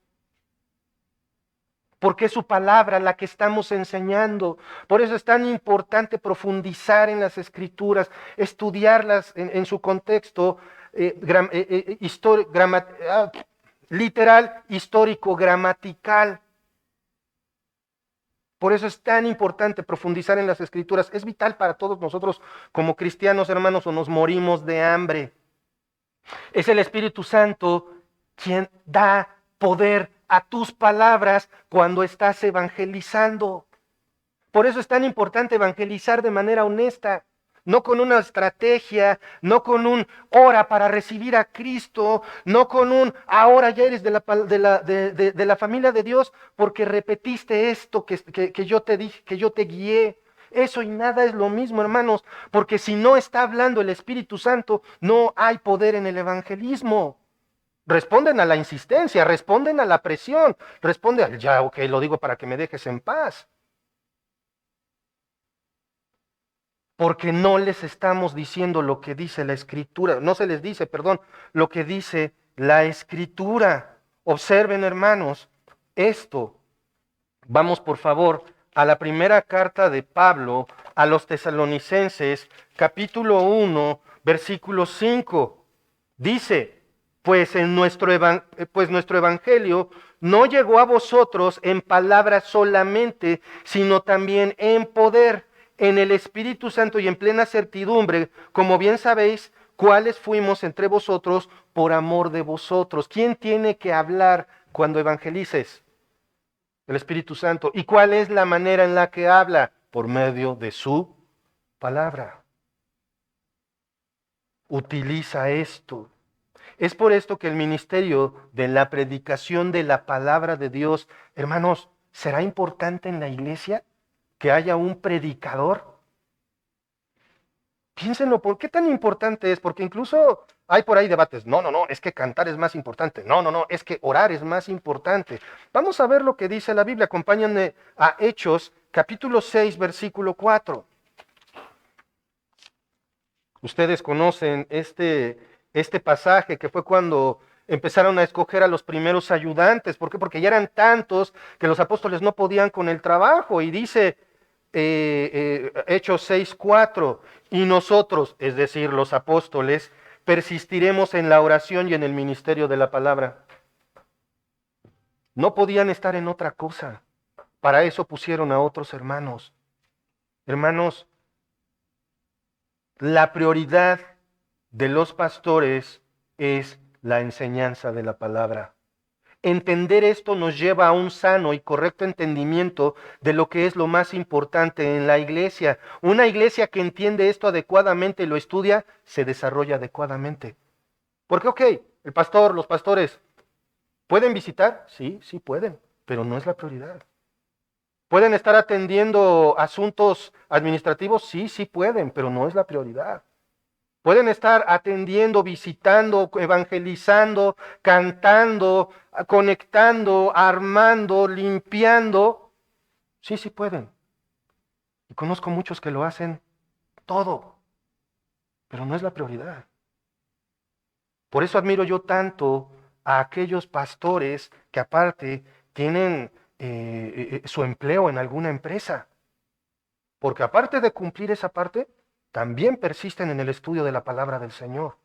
Porque es su palabra la que estamos enseñando. Por eso es tan importante profundizar en las Escrituras, estudiarlas en su contexto literal, histórico, gramatical. Por eso es tan importante profundizar en las Escrituras. Es vital para todos nosotros como cristianos, hermanos, o nos morimos de hambre. Es el Espíritu Santo quien da poder a tus palabras cuando estás evangelizando. Por eso es tan importante evangelizar de manera honesta, no con una estrategia, no con un ora para recibir a Cristo, no con un ahora ya eres de la familia de Dios porque repetiste esto que yo te dije, que yo te guié. Eso y nada es lo mismo, hermanos, porque si no está hablando el Espíritu Santo, no hay poder en el evangelismo. Responden a la insistencia, responden a la presión, responden al ya, ok, lo digo para que me dejes en paz. Porque no les estamos diciendo lo que dice la Escritura, no se les dice, perdón, lo que dice la Escritura. Observen, hermanos, esto. Vamos, por favor, a la primera carta de Pablo a los Tesalonicenses, capítulo 1, versículo 5. Dice, pues nuestro evangelio no llegó a vosotros en palabras solamente, sino también en poder, en el Espíritu Santo y en plena certidumbre, como bien sabéis, cuáles fuimos entre vosotros por amor de vosotros. ¿Quién tiene que hablar cuando evangelices? El Espíritu Santo. ¿Y cuál es la manera en la que habla? Por medio de su palabra. Utiliza esto. Es por esto que el ministerio de la predicación de la palabra de Dios, hermanos, ¿será importante en la iglesia que haya un predicador? Piénsenlo, ¿por qué tan importante es? Porque incluso hay por ahí debates. No, es que cantar es más importante. No, es que orar es más importante. Vamos a ver lo que dice la Biblia. Acompáñenme a Hechos, capítulo 6, versículo 4. Ustedes conocen este pasaje que fue cuando empezaron a escoger a los primeros ayudantes. ¿Por qué? Porque ya eran tantos que los apóstoles no podían con el trabajo. Y dice Hechos 6:4, y nosotros, es decir, los apóstoles, persistiremos en la oración y en el ministerio de la palabra. No podían estar en otra cosa. Para eso pusieron a otros hermanos. Hermanos, la prioridad de los pastores es la enseñanza de la palabra. Entender esto nos lleva a un sano y correcto entendimiento de lo que es lo más importante en la iglesia. Una iglesia que entiende esto adecuadamente y lo estudia, se desarrolla adecuadamente. Porque, ok, el pastor, los pastores, ¿pueden visitar? Sí, sí pueden, pero no es la prioridad. ¿Pueden estar atendiendo asuntos administrativos? Sí, sí pueden, pero no es la prioridad. Pueden estar atendiendo, visitando, evangelizando, cantando, conectando, armando, limpiando. Sí, sí pueden. Y conozco muchos que lo hacen todo, pero no es la prioridad. Por eso admiro yo tanto a aquellos pastores que aparte tienen su empleo en alguna empresa. Porque aparte de cumplir esa parte, también persisten en el estudio de la palabra del Señor.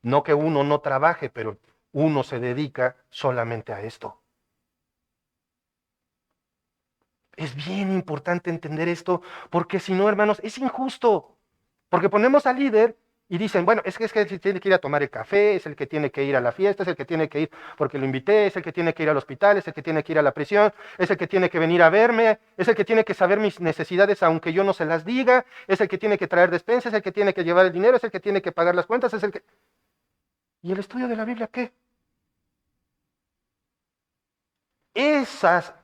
No que uno no trabaje, pero uno se dedica solamente a esto. Es bien importante entender esto, porque si no, hermanos, es injusto. Porque ponemos al líder y dicen, bueno, es que tiene que ir a tomar el café, es el que tiene que ir a la fiesta, es el que tiene que ir porque lo invité, es el que tiene que ir al hospital, es el que tiene que ir a la prisión, es el que tiene que venir a verme, es el que tiene que saber mis necesidades aunque yo no se las diga, es el que tiene que traer despensas, es el que tiene que llevar el dinero, es el que tiene que pagar las cuentas, es el que... ¿Y el estudio de la Biblia qué?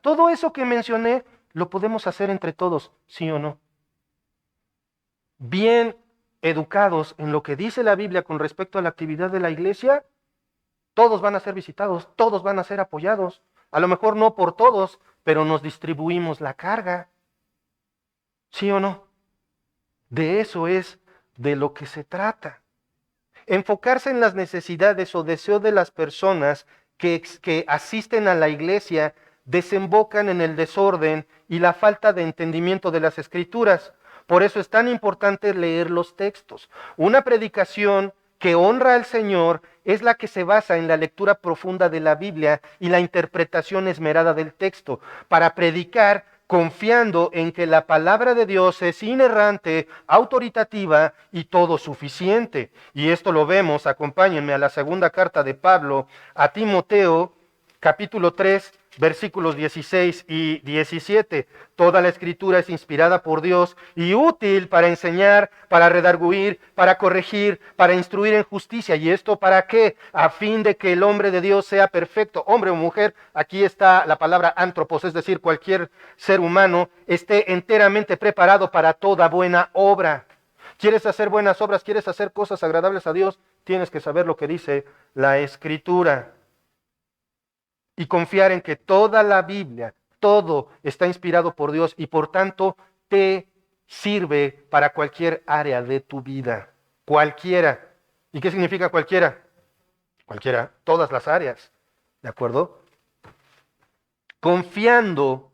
Todo eso que mencioné, lo podemos hacer entre todos, ¿sí o no? Bien educados en lo que dice la Biblia con respecto a la actividad de la iglesia, todos van a ser visitados, todos van a ser apoyados. A lo mejor no por todos, pero nos distribuimos la carga. ¿Sí o no? De eso es de lo que se trata. Enfocarse en las necesidades o deseos de las personas que asisten a la iglesia desembocan en el desorden y la falta de entendimiento de las escrituras. Por eso es tan importante leer los textos. Una predicación que honra al Señor es la que se basa en la lectura profunda de la Biblia y la interpretación esmerada del texto. Para predicar confiando en que la palabra de Dios es inerrante, autoritativa y todo suficiente. Y esto lo vemos, acompáñenme a la segunda carta de Pablo a Timoteo, capítulo 3, versículos 16 y 17. Toda la escritura es inspirada por Dios y útil para enseñar, para redarguir, para corregir, para instruir en justicia. ¿Y esto para qué? A fin de que el hombre de Dios sea perfecto, hombre o mujer. Aquí está la palabra antropos, es decir, cualquier ser humano esté enteramente preparado para toda buena obra. ¿Quieres hacer buenas obras? ¿Quieres hacer cosas agradables a Dios? Tienes que saber lo que dice la escritura. Y confiar en que toda la Biblia, todo está inspirado por Dios y por tanto te sirve para cualquier área de tu vida. Cualquiera. ¿Y qué significa cualquiera? Cualquiera, todas las áreas. ¿De acuerdo? Confiando,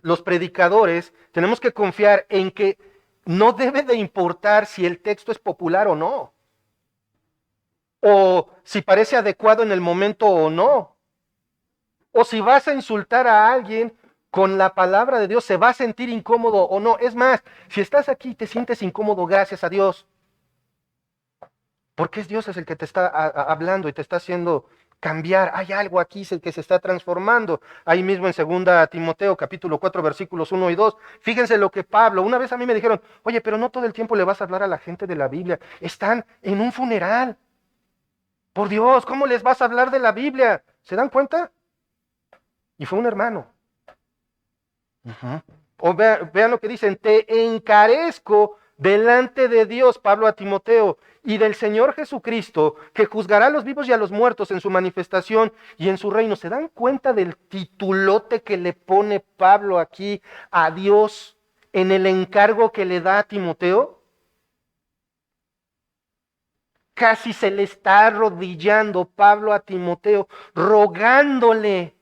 los predicadores, tenemos que confiar en que no debe de importar si el texto es popular o no. O si parece adecuado en el momento o no. O si vas a insultar a alguien con la palabra de Dios, ¿se va a sentir incómodo o no? Es más, si estás aquí y te sientes incómodo, gracias a Dios. Porque es Dios el que te está hablando y te está haciendo cambiar. Hay algo aquí que se está transformando. Ahí mismo en 2 Timoteo, capítulo 4, versículos 1 y 2. Fíjense lo que Pablo, una vez a mí me dijeron, oye, pero no todo el tiempo le vas a hablar a la gente de la Biblia. Están en un funeral. Por Dios, ¿cómo les vas a hablar de la Biblia? ¿Se dan cuenta? Y fue un hermano. O vean lo que dicen, te encarezco delante de Dios, Pablo a Timoteo, y del Señor Jesucristo, que juzgará a los vivos y a los muertos en su manifestación y en su reino. ¿Se dan cuenta del titulote que le pone Pablo aquí a Dios en el encargo que le da a Timoteo? Casi se le está arrodillando Pablo a Timoteo, rogándole,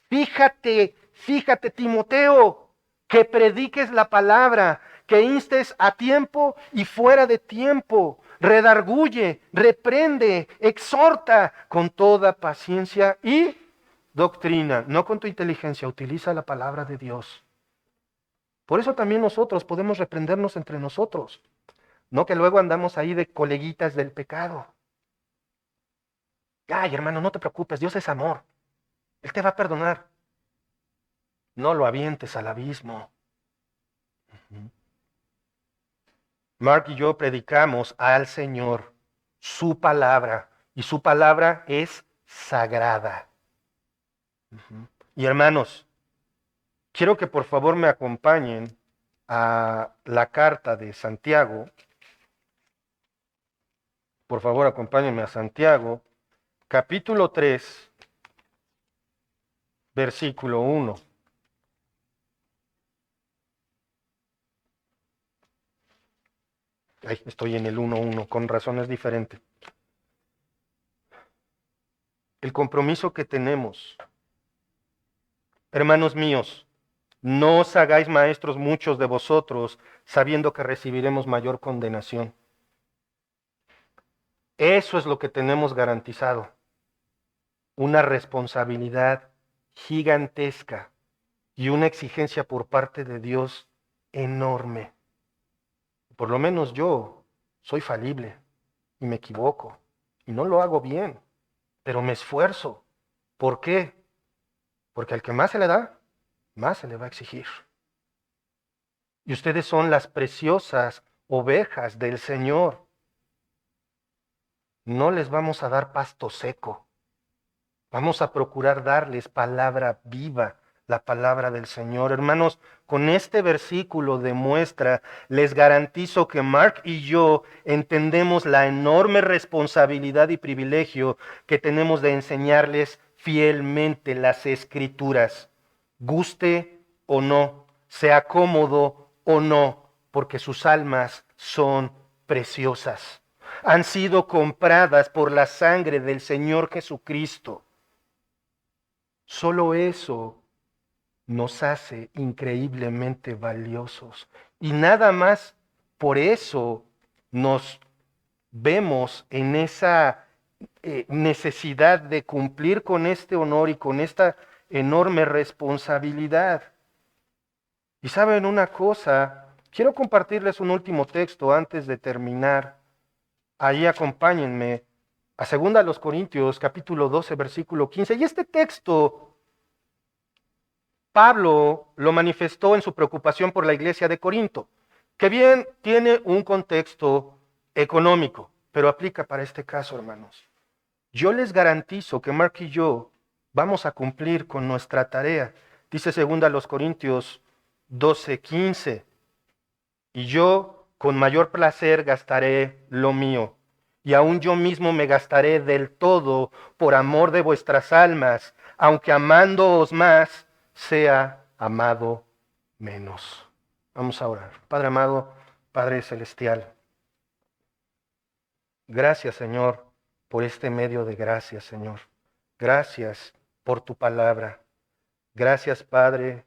fíjate Timoteo, que prediques la palabra, que instes a tiempo y fuera de tiempo, redarguye, reprende, exhorta con toda paciencia y doctrina, no con tu inteligencia, utiliza la palabra de Dios. Por eso también nosotros podemos reprendernos entre nosotros, no que luego andamos ahí de coleguitas del pecado. Ay, hermano, no te preocupes, Dios es amor, Él te va a perdonar. No lo avientes al abismo. Mark y yo predicamos al Señor su palabra, y su palabra es sagrada. Y hermanos, quiero que por favor me acompañen a la carta de Santiago. Por favor, acompáñenme a Santiago, capítulo 3, versículo 1. Ay, estoy en el 1:1, con razones diferentes. El compromiso que tenemos, hermanos míos, no os hagáis maestros muchos de vosotros, sabiendo que recibiremos mayor condenación. Eso es lo que tenemos garantizado. Una responsabilidad gigantesca y una exigencia por parte de Dios enorme. Por lo menos yo soy falible y me equivoco y no lo hago bien, pero me esfuerzo. ¿Por qué? Porque al que más se le da, más se le va a exigir. Y ustedes son las preciosas ovejas del Señor. No les vamos a dar pasto seco. Vamos a procurar darles palabra viva, la palabra del Señor. Hermanos, con este versículo demuestra, les garantizo que Mark y yo entendemos la enorme responsabilidad y privilegio que tenemos de enseñarles fielmente las Escrituras, guste o no, sea cómodo o no, porque sus almas son preciosas. Han sido compradas por la sangre del Señor Jesucristo. Solo eso nos hace increíblemente valiosos. Y nada más por eso nos vemos en esa necesidad de cumplir con este honor y con esta enorme responsabilidad. Y saben una cosa, quiero compartirles un último texto antes de terminar. Ahí acompáñenme a 2 Corintios, capítulo 12, versículo 15. Y este texto, Pablo lo manifestó en su preocupación por la iglesia de Corinto, que bien tiene un contexto económico, pero aplica para este caso, hermanos. Yo les garantizo que Mark y yo vamos a cumplir con nuestra tarea. Dice 2 Corintios 12, 15. Y yo con mayor placer gastaré lo mío, y aun yo mismo me gastaré del todo por amor de vuestras almas, aunque amándoos más, sea amado menos. Vamos a orar. Padre amado, Padre celestial, gracias, Señor, por este medio de gracia, Señor. Gracias por tu palabra. Gracias, Padre,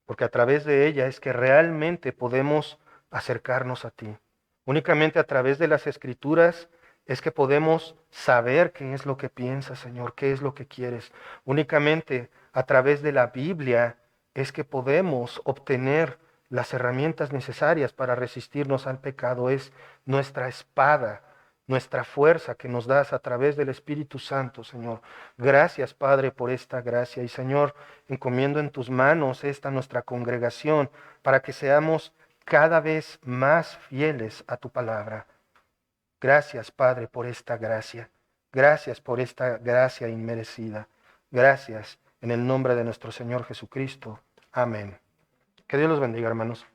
porque a través de ella es que realmente podemos acercarnos a ti. Únicamente a través de las Escrituras es que podemos saber qué es lo que piensas, Señor, qué es lo que quieres. Únicamente a través de la Biblia es que podemos obtener las herramientas necesarias para resistirnos al pecado. Es nuestra espada, nuestra fuerza que nos das a través del Espíritu Santo, Señor. Gracias, Padre, por esta gracia. Y, Señor, encomiendo en tus manos esta nuestra congregación para que seamos cada vez más fieles a tu palabra. Gracias, Padre, por esta gracia. Gracias por esta gracia inmerecida. Gracias en el nombre de nuestro Señor Jesucristo. Amén. Que Dios los bendiga, hermanos.